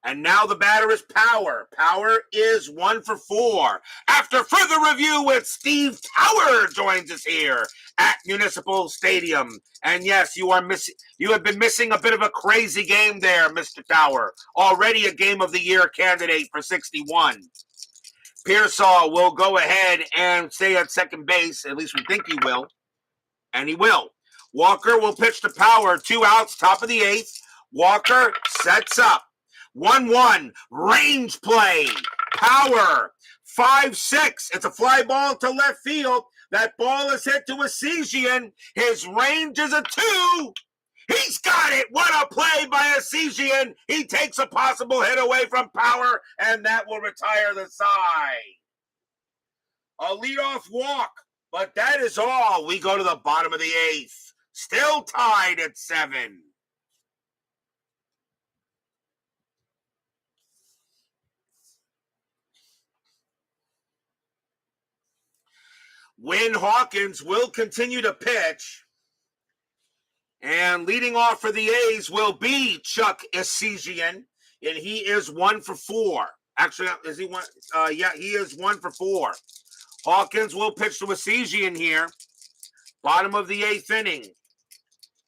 And now the batter is Power. Power is 1 for 4. After further review with Steve Tower joins us here at Municipal Stadium. And yes, you have been missing a bit of a crazy game there, Mr. Tower. Already a game of the year candidate for 61. Pearsall will go ahead and stay at second base. At least we think he will. And he will. Walker will pitch to Power. 2 outs, top of the 8th. Walker sets up. 1-1. Range play. Power. 5-6. It's a fly ball to left field. That ball is hit to Essegian. His range is a 2. He's got it. What a play by Essegian. He takes a possible hit away from Power, and that will retire the side. A leadoff walk, but that is all. We go to the bottom of the 8th. Still tied at 7. Win Hawkins will continue to pitch. And leading off for the A's will be Chuck Essegian. And he is 1 for 4. Actually, is he 1? Yeah, he is 1 for 4. Hawkins will pitch to Essegian here. Bottom of the 8th inning.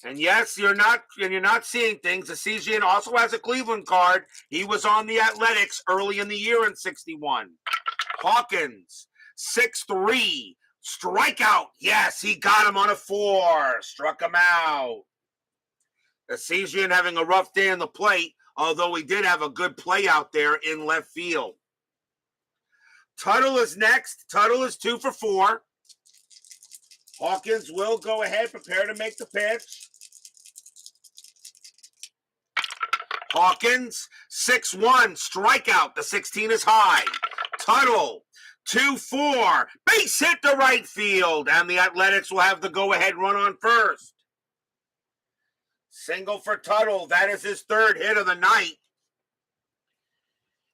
And yes, you're not seeing things. Essegian also has a Cleveland card. He was on the Athletics early in the year in 61. Hawkins, 6-3. Strikeout. Yes, he got him on a 4. Struck him out. Essegian having a rough day on the plate, although he did have a good play out there in left field. Tuttle is next. Tuttle is 2 for 4. Hawkins will go ahead, prepare to make the pitch. Hawkins, 6-1, strikeout. The 16 is high. Tuttle, 2-4, base hit to right field, and the Athletics will have the go-ahead run on first. Single for Tuttle. That is his 3rd hit of the night.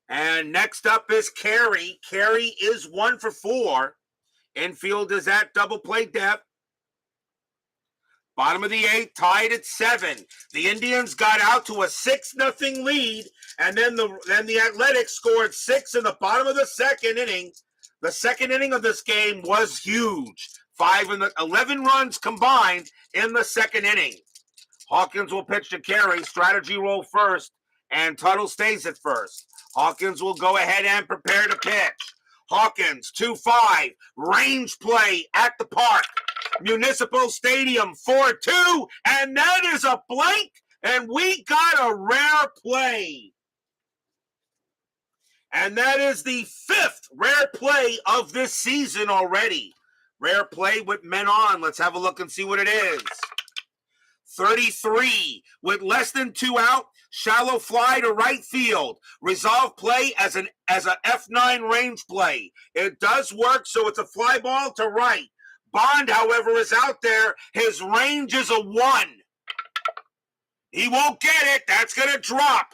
And next up is Carey. Carey is 1 for 4. Infield is at double play depth. Bottom of the 8th, tied at 7. The Indians got out to a 6-0 lead, and then the Athletics scored 6 in the bottom of the 2nd inning. The 2nd inning of this game was huge. 11 runs combined in the 2nd inning. Hawkins will pitch to Carey. Strategy roll first, and Tuttle stays at first. Hawkins will go ahead and prepare to pitch. Hawkins, 2-5, range play at the park. Municipal Stadium, 4-2, and that is a blank, and we got a rare play. And that is the 5th rare play of this season already. Rare play with men on. Let's have a look and see what it is. 33 with less than 2 out. Shallow fly to right field. Resolve play as a F9 range play. It does work, so it's a fly ball to right. Bond, however, is out there. His range is a 1. He won't get it. That's going to drop.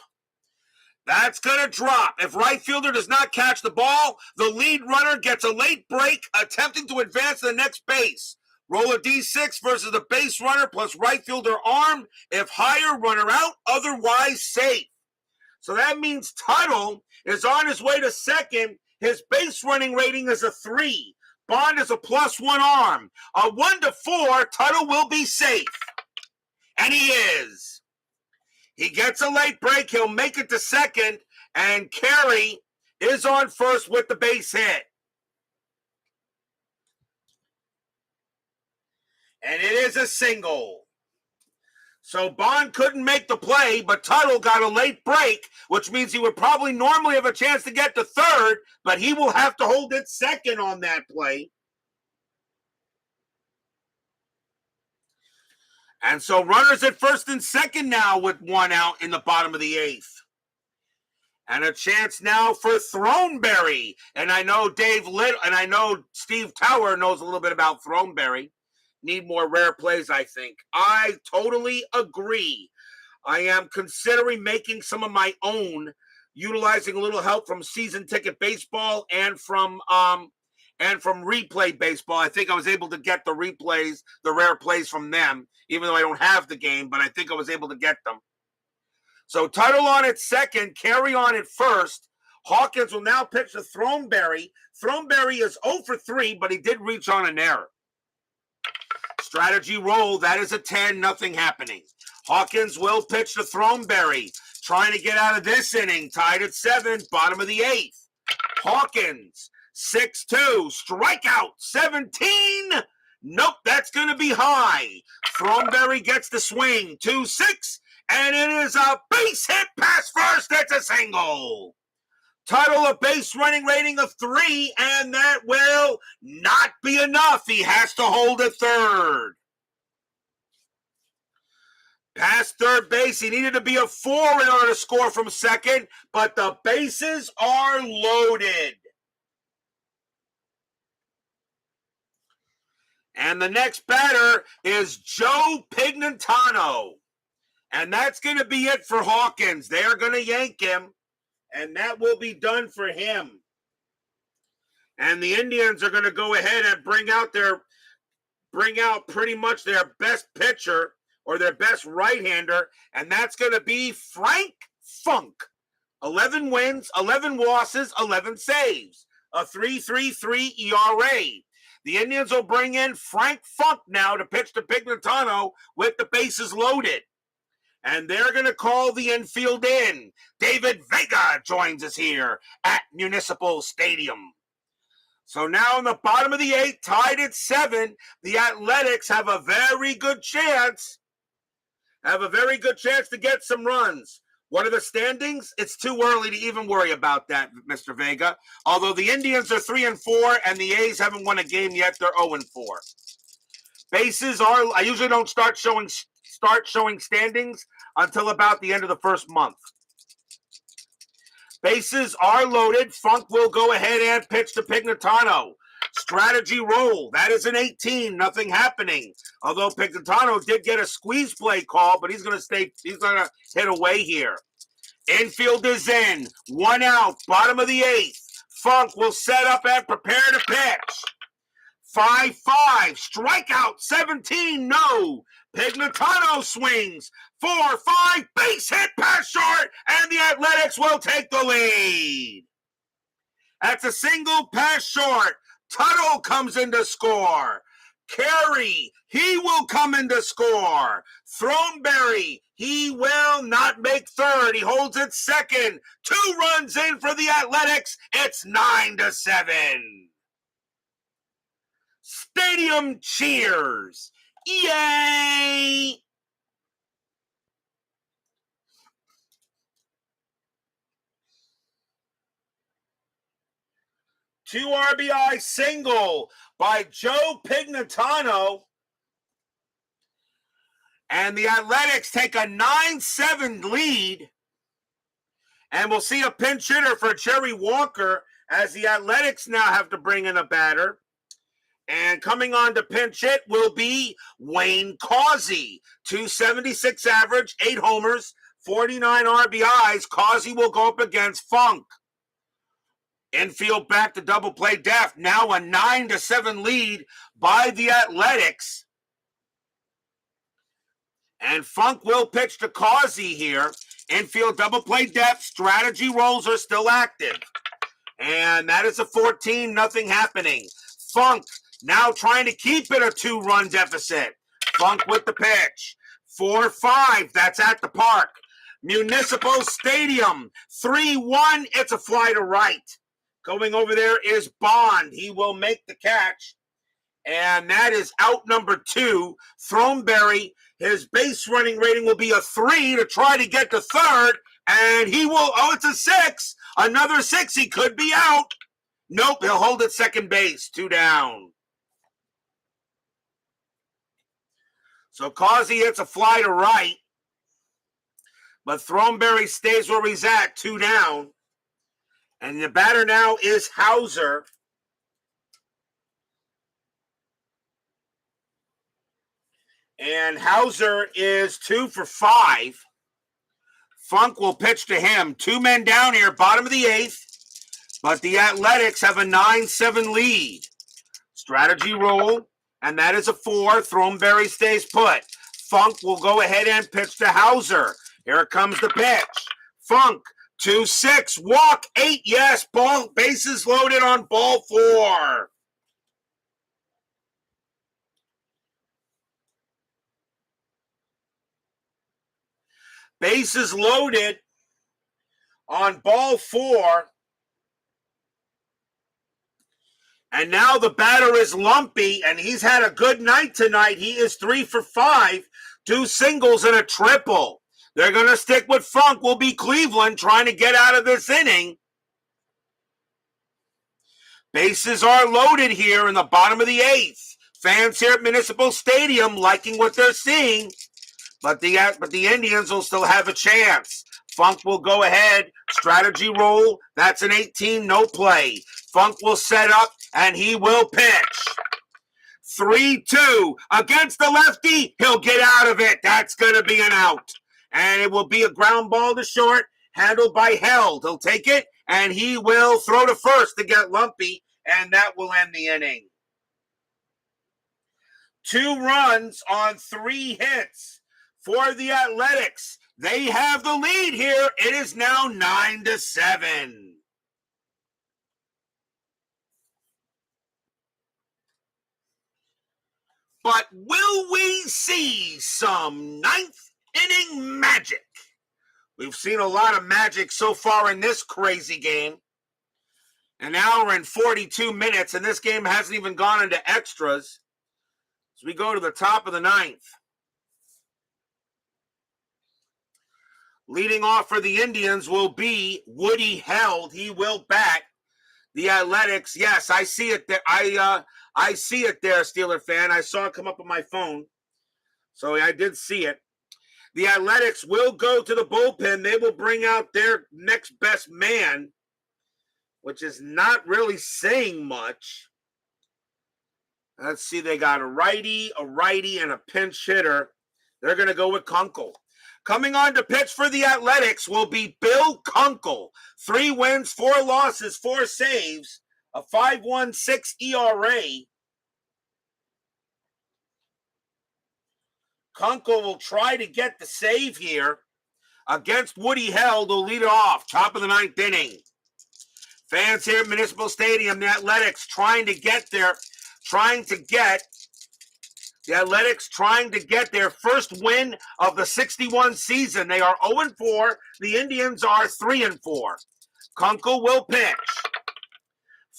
That's going to drop. If right fielder does not catch the ball, the lead runner gets a late break attempting to advance to the next base. Roll a D6 versus the base runner plus right fielder armed. If higher, runner out, otherwise safe. So that means Tuttle is on his way to second. His base running rating is a 3. Bond is a +1 arm. A 1-4, Tuttle will be safe. And he is. He gets a late break. He'll make it to second. And Carey is on first with the base hit. And it is a single. So Bond couldn't make the play, but Tuttle got a late break, which means he would probably normally have a chance to get to third, but he will have to hold it second on that play. And so runners at first and second now with 1 out in the bottom of the 8th. And a chance now for Throneberry. And I know Steve Tower knows a little bit about Throneberry. Need more rare plays, I think. I totally agree. I am considering making some of my own, utilizing a little help from Season Ticket Baseball and from Replay Baseball. I think I was able to get the replays, the rare plays from them, even though I don't have the game, but I think I was able to get them. So Tuttle on at second, Carey on at first. Hawkins will now pitch to Throneberry. Throneberry is 0 for 3, but he did reach on an error. Strategy roll, that is a 10, nothing happening. Hawkins will pitch to Throneberry, trying to get out of this inning, tied at 7, bottom of the 8th. Hawkins, 6-2, strikeout, 17. Nope, that's going to be high. Throneberry gets the swing, 2-6, and it is a base hit past first. That's a single. Tuttle, a base running rating of 3, and that will not be enough. He has to hold at third. Past third base, he needed to be a 4 in order to score from second, but the bases are loaded. And the next batter is Joe Pignatano. And that's going to be it for Hawkins. They are going to yank him. And that will be done for him. And the Indians are going to go ahead and bring out pretty much their best pitcher or their best right-hander, and that's going to be Frank Funk. 11 wins, 11 losses, 11 saves. A 3.33 ERA. The Indians will bring in Frank Funk now to pitch to Pignatano with the bases loaded. And they're going to call the infield in. David Vega joins us here at Municipal Stadium. So now in the bottom of the 8th, tied at 7, the Athletics have a very good chance. To get some runs. What are the standings? It's too early to even worry about that, Mr. Vega. Although the Indians are 3-4 and the A's haven't won a game yet, they're 0-4. Bases are, I usually don't start showing standings until about the end of the first month. Bases are loaded. Funk will go ahead and pitch to Pignatano. Strategy roll. That is an 18. Nothing happening. Although Pignatano did get a squeeze play call, but he's going to hit away here. Infield is in. 1 out. Bottom of the 8th. Funk will set up and prepare to pitch. 5-5. Strikeout. 17. No. Pignatano swings. 4-5. Base hit past short. And the Athletics will take the lead. That's a single past short. Tuttle comes in to score. Carey, he will come in to score. Throneberry, he will not make third. He holds it second. 2 runs in for the Athletics. It's 9-7. Stadium cheers. Yay! Two RBI single by Joe Pignatano. And the Athletics take a 9-7 lead. And we'll see a pinch hitter for Jerry Walker as the Athletics now have to bring in a batter. And coming on to pinch hit will be Wayne Causey. 276 average, 8 homers, 49 RBIs. Causey will go up against Funk. Infield back to double play depth. Now a 9-7 lead by the Athletics. And Funk will pitch to Causey here. Infield double play depth. Strategy rolls are still active. And that is a 14-0 happening. Funk now trying to keep it a 2-run deficit. Funk with the pitch. 4-5. That's at the park. Municipal Stadium. 3-1. It's a fly to right. Going over there is Bond. He will make the catch. And that is out number 2. Throneberry, his base running rating will be a 3 to try to get to third. And he will, it's a 6. Another 6. He could be out. Nope, he'll hold at second base. 2 down. So Causey hits a fly to right. But Throneberry stays where he's at. 2 down. And the batter now is Hauser. And Hauser is 2 for 5. Funk will pitch to him. 2 men down here, bottom of the 8th. But the Athletics have a 9-7 lead. Strategy roll, and that is a 4. Throneberry stays put. Funk will go ahead and pitch to Hauser. Here comes the pitch. Funk, 2-6, walk, 8, yes, ball, bases loaded on ball 4. Bases loaded on ball 4. And now the batter is Lumpy, and he's had a good night tonight. He is 3 for 5, 2 singles and a triple. They're going to stick with Funk. Will be Cleveland trying to get out of this inning. Bases are loaded here in the bottom of the 8th. Fans here at Municipal Stadium liking what they're seeing. But the Indians will still have a chance. Funk will go ahead. Strategy roll. That's an 18, no play. Funk will set up, and he will pitch. 3-2 against the lefty. He'll get out of it. That's going to be an out. And it will be a ground ball to short, handled by Held. He'll take it, and he will throw to first to get Lumpy, and that will end the inning. 2 runs on 3 hits for the Athletics. They have the lead here. It is now 9-7. But will we see some 9th inning magic? We've seen a lot of magic so far in this crazy game. An hour and 42 minutes, and this game hasn't even gone into extras. As we go to the top of the 9th. Leading off for the Indians will be Woody Held. He will bat. The Athletics, yes, I see it there. I see it there, Steeler fan. I saw it come up on my phone. So I did see it. The Athletics will go to the bullpen. They will bring out their next best man, which is not really saying much. Let's see, they got a righty, and a pinch hitter. They're going to go with Kunkel. Coming on to pitch for the Athletics will be Bill Kunkel. 3 wins, 4 losses, 4 saves, a 5.16 ERA. Kunkel will try to get the save here against Woody Held, who'll lead it off. Top of the 9th inning. Fans here at Municipal Stadium, the Athletics trying to get their first win of the 61 season. They are 0-4. The Indians are 3-4. Kunkel will pitch.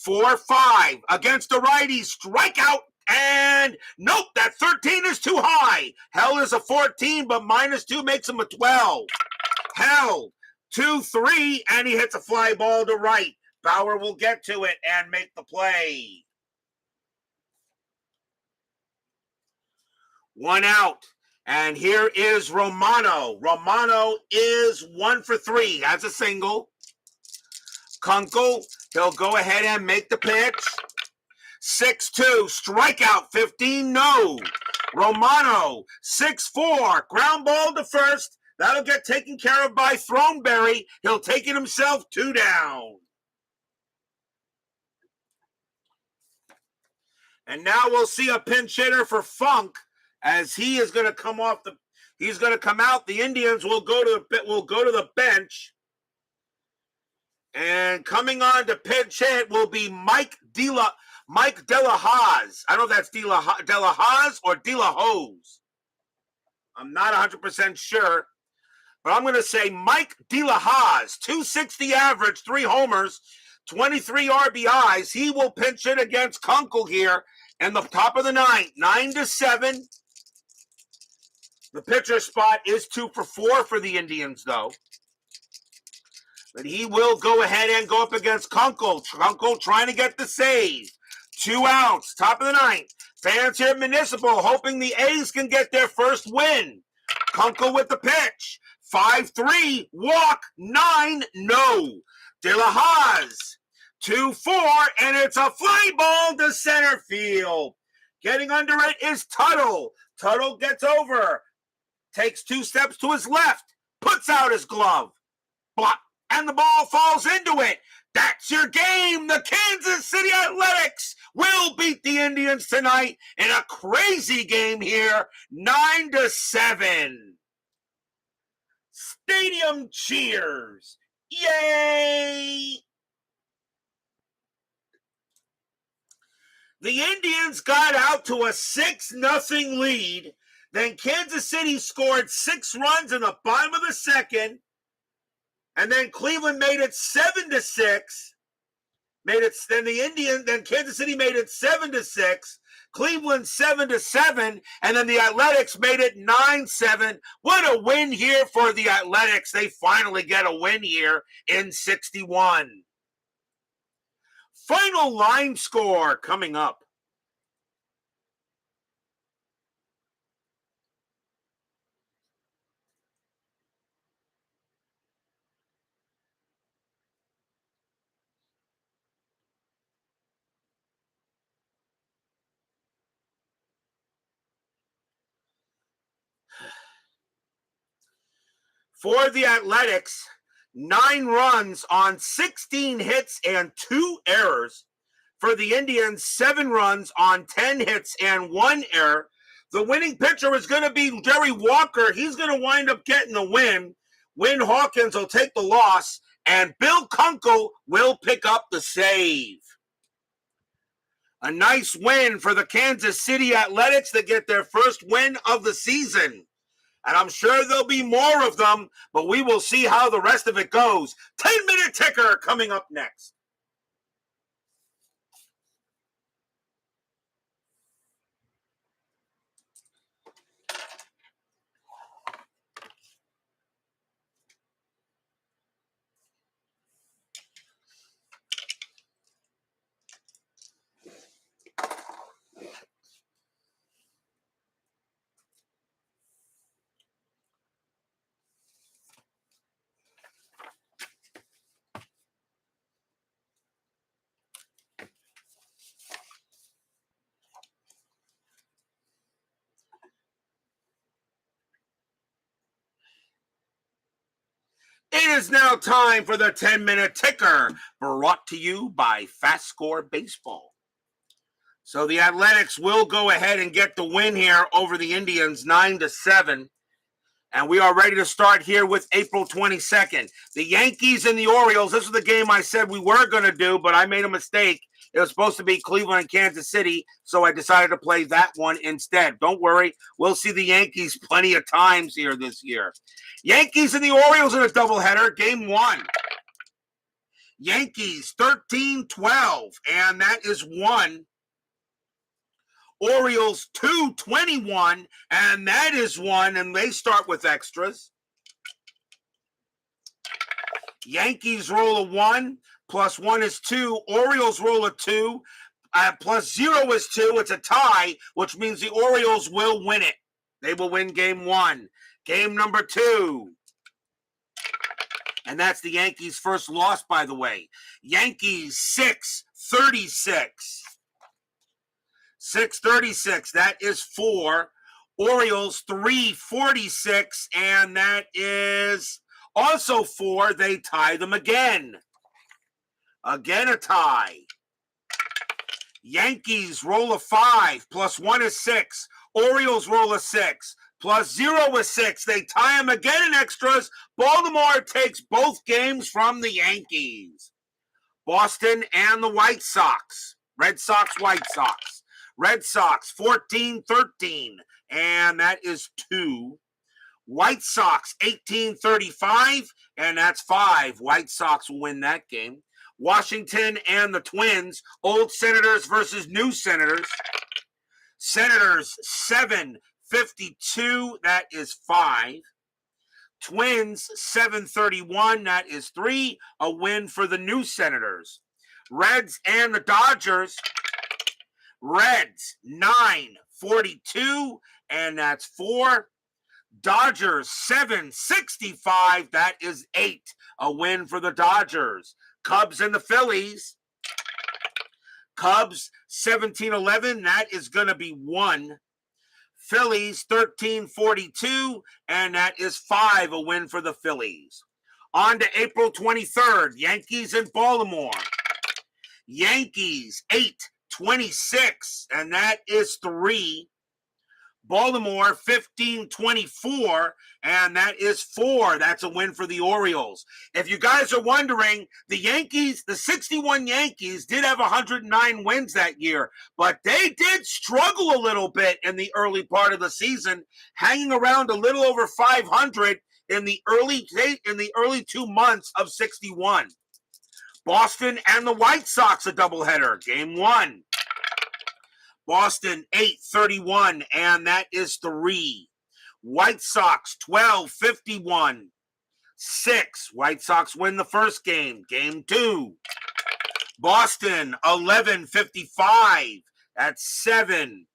4-5 against a righty. Strikeout. And nope, that 13 is too high. Held is a 14, but -2 makes him a 12. Held 2-3, and he hits a fly ball to right. Bauer will get to it and make the play. 1 out. And here is Romano. Romano is 1 for 3. Has a single. Kunkel, he'll go ahead and make the pitch. 6-2, strikeout, 15, no. Romano, 6-4, ground ball to first. That'll get taken care of by Throneberry. He'll take it himself, 2 down. And now we'll see a pinch hitter for Funk as he is going to come off the. He's going to come out. The Indians will go to the bench. And coming on to pinch hit will be Mike Dela Haas. I don't know if that's Dela Haas or Dela Hose. I'm not 100% sure. But I'm going to say Mike Dela Haas, 260 average, 3 homers, 23 RBIs. He will pinch it against Kunkel here in the top of the 9th, 9-7. The pitcher spot is 2 for 4 for the Indians, though. But he will go ahead and go up against Kunkel. Kunkel trying to get the save. 2 outs, top of the 9th. Fans here at Municipal hoping the A's can get their first win. Kunkel with the pitch. 5-3, walk, 9, no. De La Haas, 2-4, and it's a fly ball to center field. Getting under it is Tuttle. Tuttle gets over, takes 2 steps to his left, puts out his glove, block, and the ball falls into it. That's your game. The Kansas City Athletics will beat the Indians tonight in a crazy game here, 9-7. Stadium cheers. Yay! The Indians got out to a 6-0 lead. Then Kansas City scored 6 runs in the bottom of the 2nd. And then Cleveland made it 7-6. Then Kansas City made it 7-6. Cleveland 7-7, and then the Athletics made it 9-7. What a win here for the Athletics. They finally get a win here in 61. Final line score coming up. For the Athletics, 9 runs on 16 hits and 2 errors. For the Indians, 7 runs on 10 hits and 1 error. The winning pitcher is going to be Jerry Walker. He's going to wind up getting the win. Win Hawkins will take the loss, and Bill Kunkel will pick up the save. A nice win for the Kansas City Athletics to get their first win of the season. And I'm sure there'll be more of them, but we will see how the rest of it goes. 10-minute ticker coming up next. It is now time for the 10-minute ticker, brought to you by FastScore Baseball. So the Athletics will go ahead and get the win here over the Indians, 9-7. And we are ready to start here with April 22nd. The Yankees and the Orioles, this is the game I said we were going to do, but I made a mistake. It was supposed to be Cleveland and Kansas City, so I decided to play that one instead. Don't worry, we'll see the Yankees plenty of times here this year. Yankees and the Orioles in a doubleheader, game 1. Yankees 13-12, and that is 1. Orioles 2-21, and that is 1, and they start with extras. Yankees roll a 1, plus 1 is 2. Orioles roll a 2, plus 0 is 2. It's a tie, which means the Orioles will win it. They will win game 1. Game number 2. And that's the Yankees' first loss, by the way. Yankees 6-36. 6-36, that is 4. Orioles 346, and that is also 4. They tie them again. Again a tie. Yankees roll a 5, plus 1 is 6. Orioles roll a 6, plus 0 is 6. They tie them again in extras. Baltimore takes both games from the Yankees. Boston and the White Sox. Red Sox, White Sox. Red Sox 14-13, and that is 2. White Sox 18-35, and that's 5. White Sox will win that game. Washington and the Twins, old Senators versus new Senators. Senators 7-52, that is 5. Twins 7-31, that is 3. A win for the new Senators. Reds and the Dodgers. Reds 9-42, and that's 4. Dodgers 7-65, that is 8. A win for the Dodgers. Cubs and the Phillies. Cubs 17-11, that is going to be 1. Phillies 13-42, and that is 5. A win for the Phillies. On to April 23rd, Yankees and Baltimore. Yankees 8-26, and that is 3. Baltimore 15-24, and that is 4. That's a win for the Orioles. If you guys are wondering, the Yankees, the 61 Yankees did have 109 wins that year, but they did struggle a little bit in the early part of the season, hanging around a little over 500 in the early 2 months of 61. Boston and the White Sox, a doubleheader, game 1. Boston 8-31, and that is 3. White Sox 12-51, 6. White Sox win the first game, game 2. Boston 11-55, that's 7.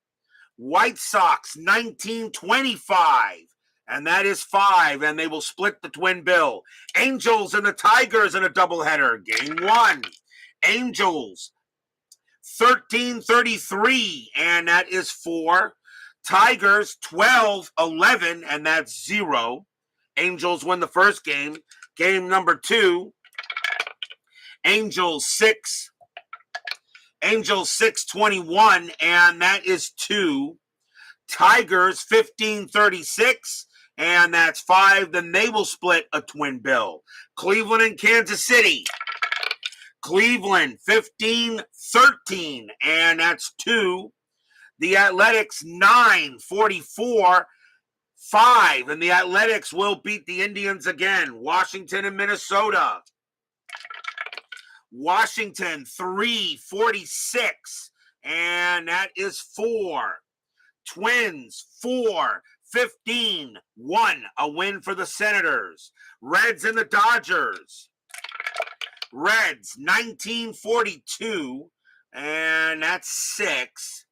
White Sox 19-25, and that is 5, and they will split the twin bill. Angels and the Tigers in a doubleheader, game 1. Angels 13-33, and that is 4. Tigers 12-11, and that's 0. Angels win the first game. Game number 2. Angels 6-21, and that is 2. Tigers 15-36, and that's 5. Then they will split a twin bill. Cleveland and Kansas City. Cleveland 15-13, and that's 2. The Athletics 9-44, 5, and the Athletics will beat the Indians again. Washington and Minnesota. Washington 3-46, and that is 4. Twins 4-15, 1. A win for the Senators. Reds and the Dodgers. Reds 19-42, and that's 6.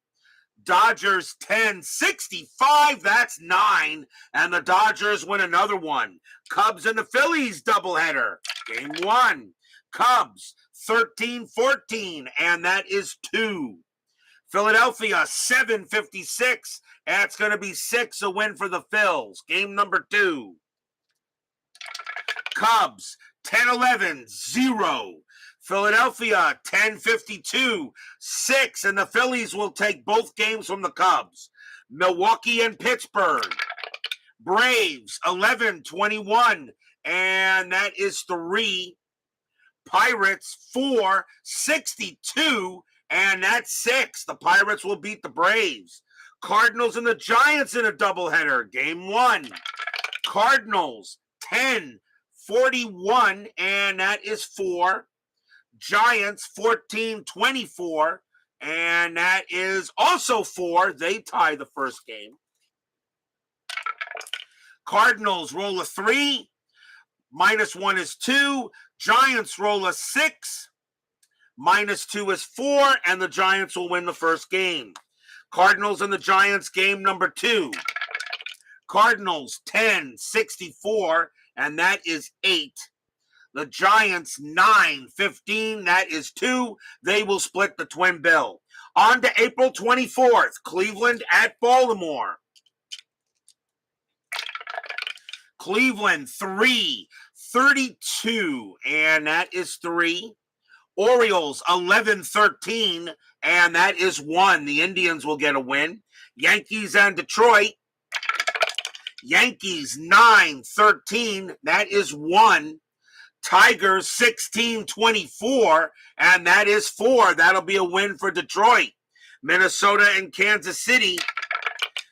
Dodgers 10-65, that's 9, and the Dodgers win another one. Cubs and the Phillies doubleheader, game 1. Cubs 13-14, and that is 2. Philadelphia 7-56, that's going to be 6. A win for the Phils, game number 2. Cubs 10-11, 0. Philadelphia 10-52, 6, and the Phillies will take both games from the Cubs. Milwaukee and Pittsburgh. Braves 11-21, and that is 3. Pirates 4-62, and that's 6. The Pirates will beat the Braves. Cardinals and the Giants in a doubleheader, game 1. Cardinals 10-41, and that is 4. Giants 14-24, and that is also 4. They tie the first game. Cardinals roll a 3, -1 is 2. Giants roll a 6, -2 is 4, and the Giants will win the first game. Cardinals and the Giants, game number 2. Cardinals 10-64, and that is 8. The Giants 9-15, that is 2. They will split the twin bill. On to April 24th, Cleveland at Baltimore. Cleveland 3, 32, and that is 3. Orioles 11-13, and that is 1. The Indians will get a win. Yankees and Detroit. Yankees 9-13, that is 1. Tigers 16-24, and that is 4. That'll be a win for Detroit. Minnesota and Kansas City.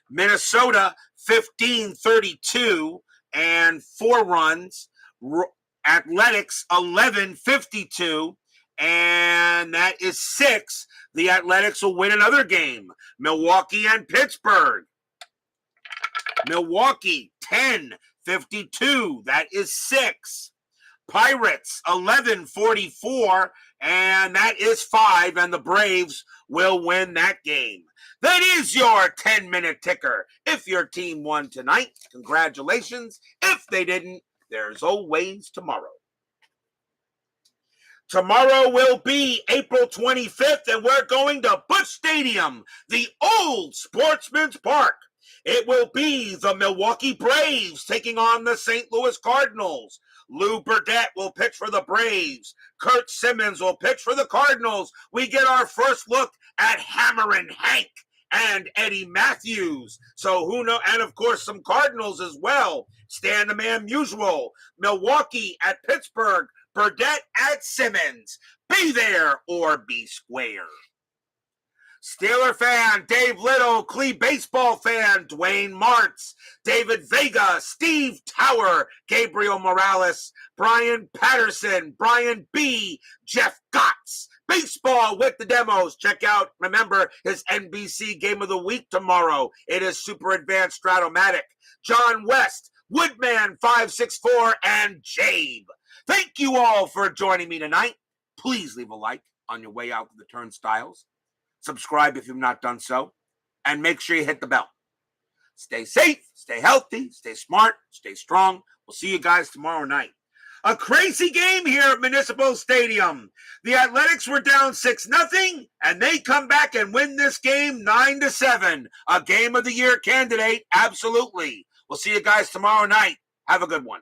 Minnesota 15-32 and 4 runs. Athletics 11-52, and that is 6. The Athletics will win another game. Milwaukee and Pittsburgh. Milwaukee 10-52, that is 6. Pirates 11-44, and that is 5, and the Braves will win that game. That is your 10-minute ticker. If your team won tonight, congratulations. If they didn't, there's always tomorrow. Tomorrow will be April 25th, and we're going to Busch Stadium, the old Sportsman's Park. It will be the Milwaukee Braves taking on the St. Louis Cardinals. Lou Burdett will pitch for the Braves. Kurt Simmons will pitch for the Cardinals. We get our first look at Hammerin' Hank and Eddie Matthews. So who knows? And of course some Cardinals as well. Stan the Man Musial. Milwaukee at Pittsburgh. Burdett at Simmons. Be there or be square. Steeler fan, Dave Little. Clee baseball fan, Dwayne Martz. David Vega, Steve Tower, Gabriel Morales, Brian Patterson, Brian B., Jeff Gotts. Baseball with the demos. Check out, remember, his NBC Game of the Week tomorrow. It is Super Advanced Stratomatic. John West, Woodman 564, and Jabe. Thank you all for joining me tonight. Please leave a like on your way out to the turnstiles. Subscribe if you've not done so. And make sure you hit the bell. Stay safe, stay healthy, stay smart, stay strong. We'll see you guys tomorrow night. A crazy game here at Municipal Stadium. The Athletics were down 6-0, and they come back and win this game 9-7. A Game of the Year candidate, absolutely. We'll see you guys tomorrow night. Have a good one.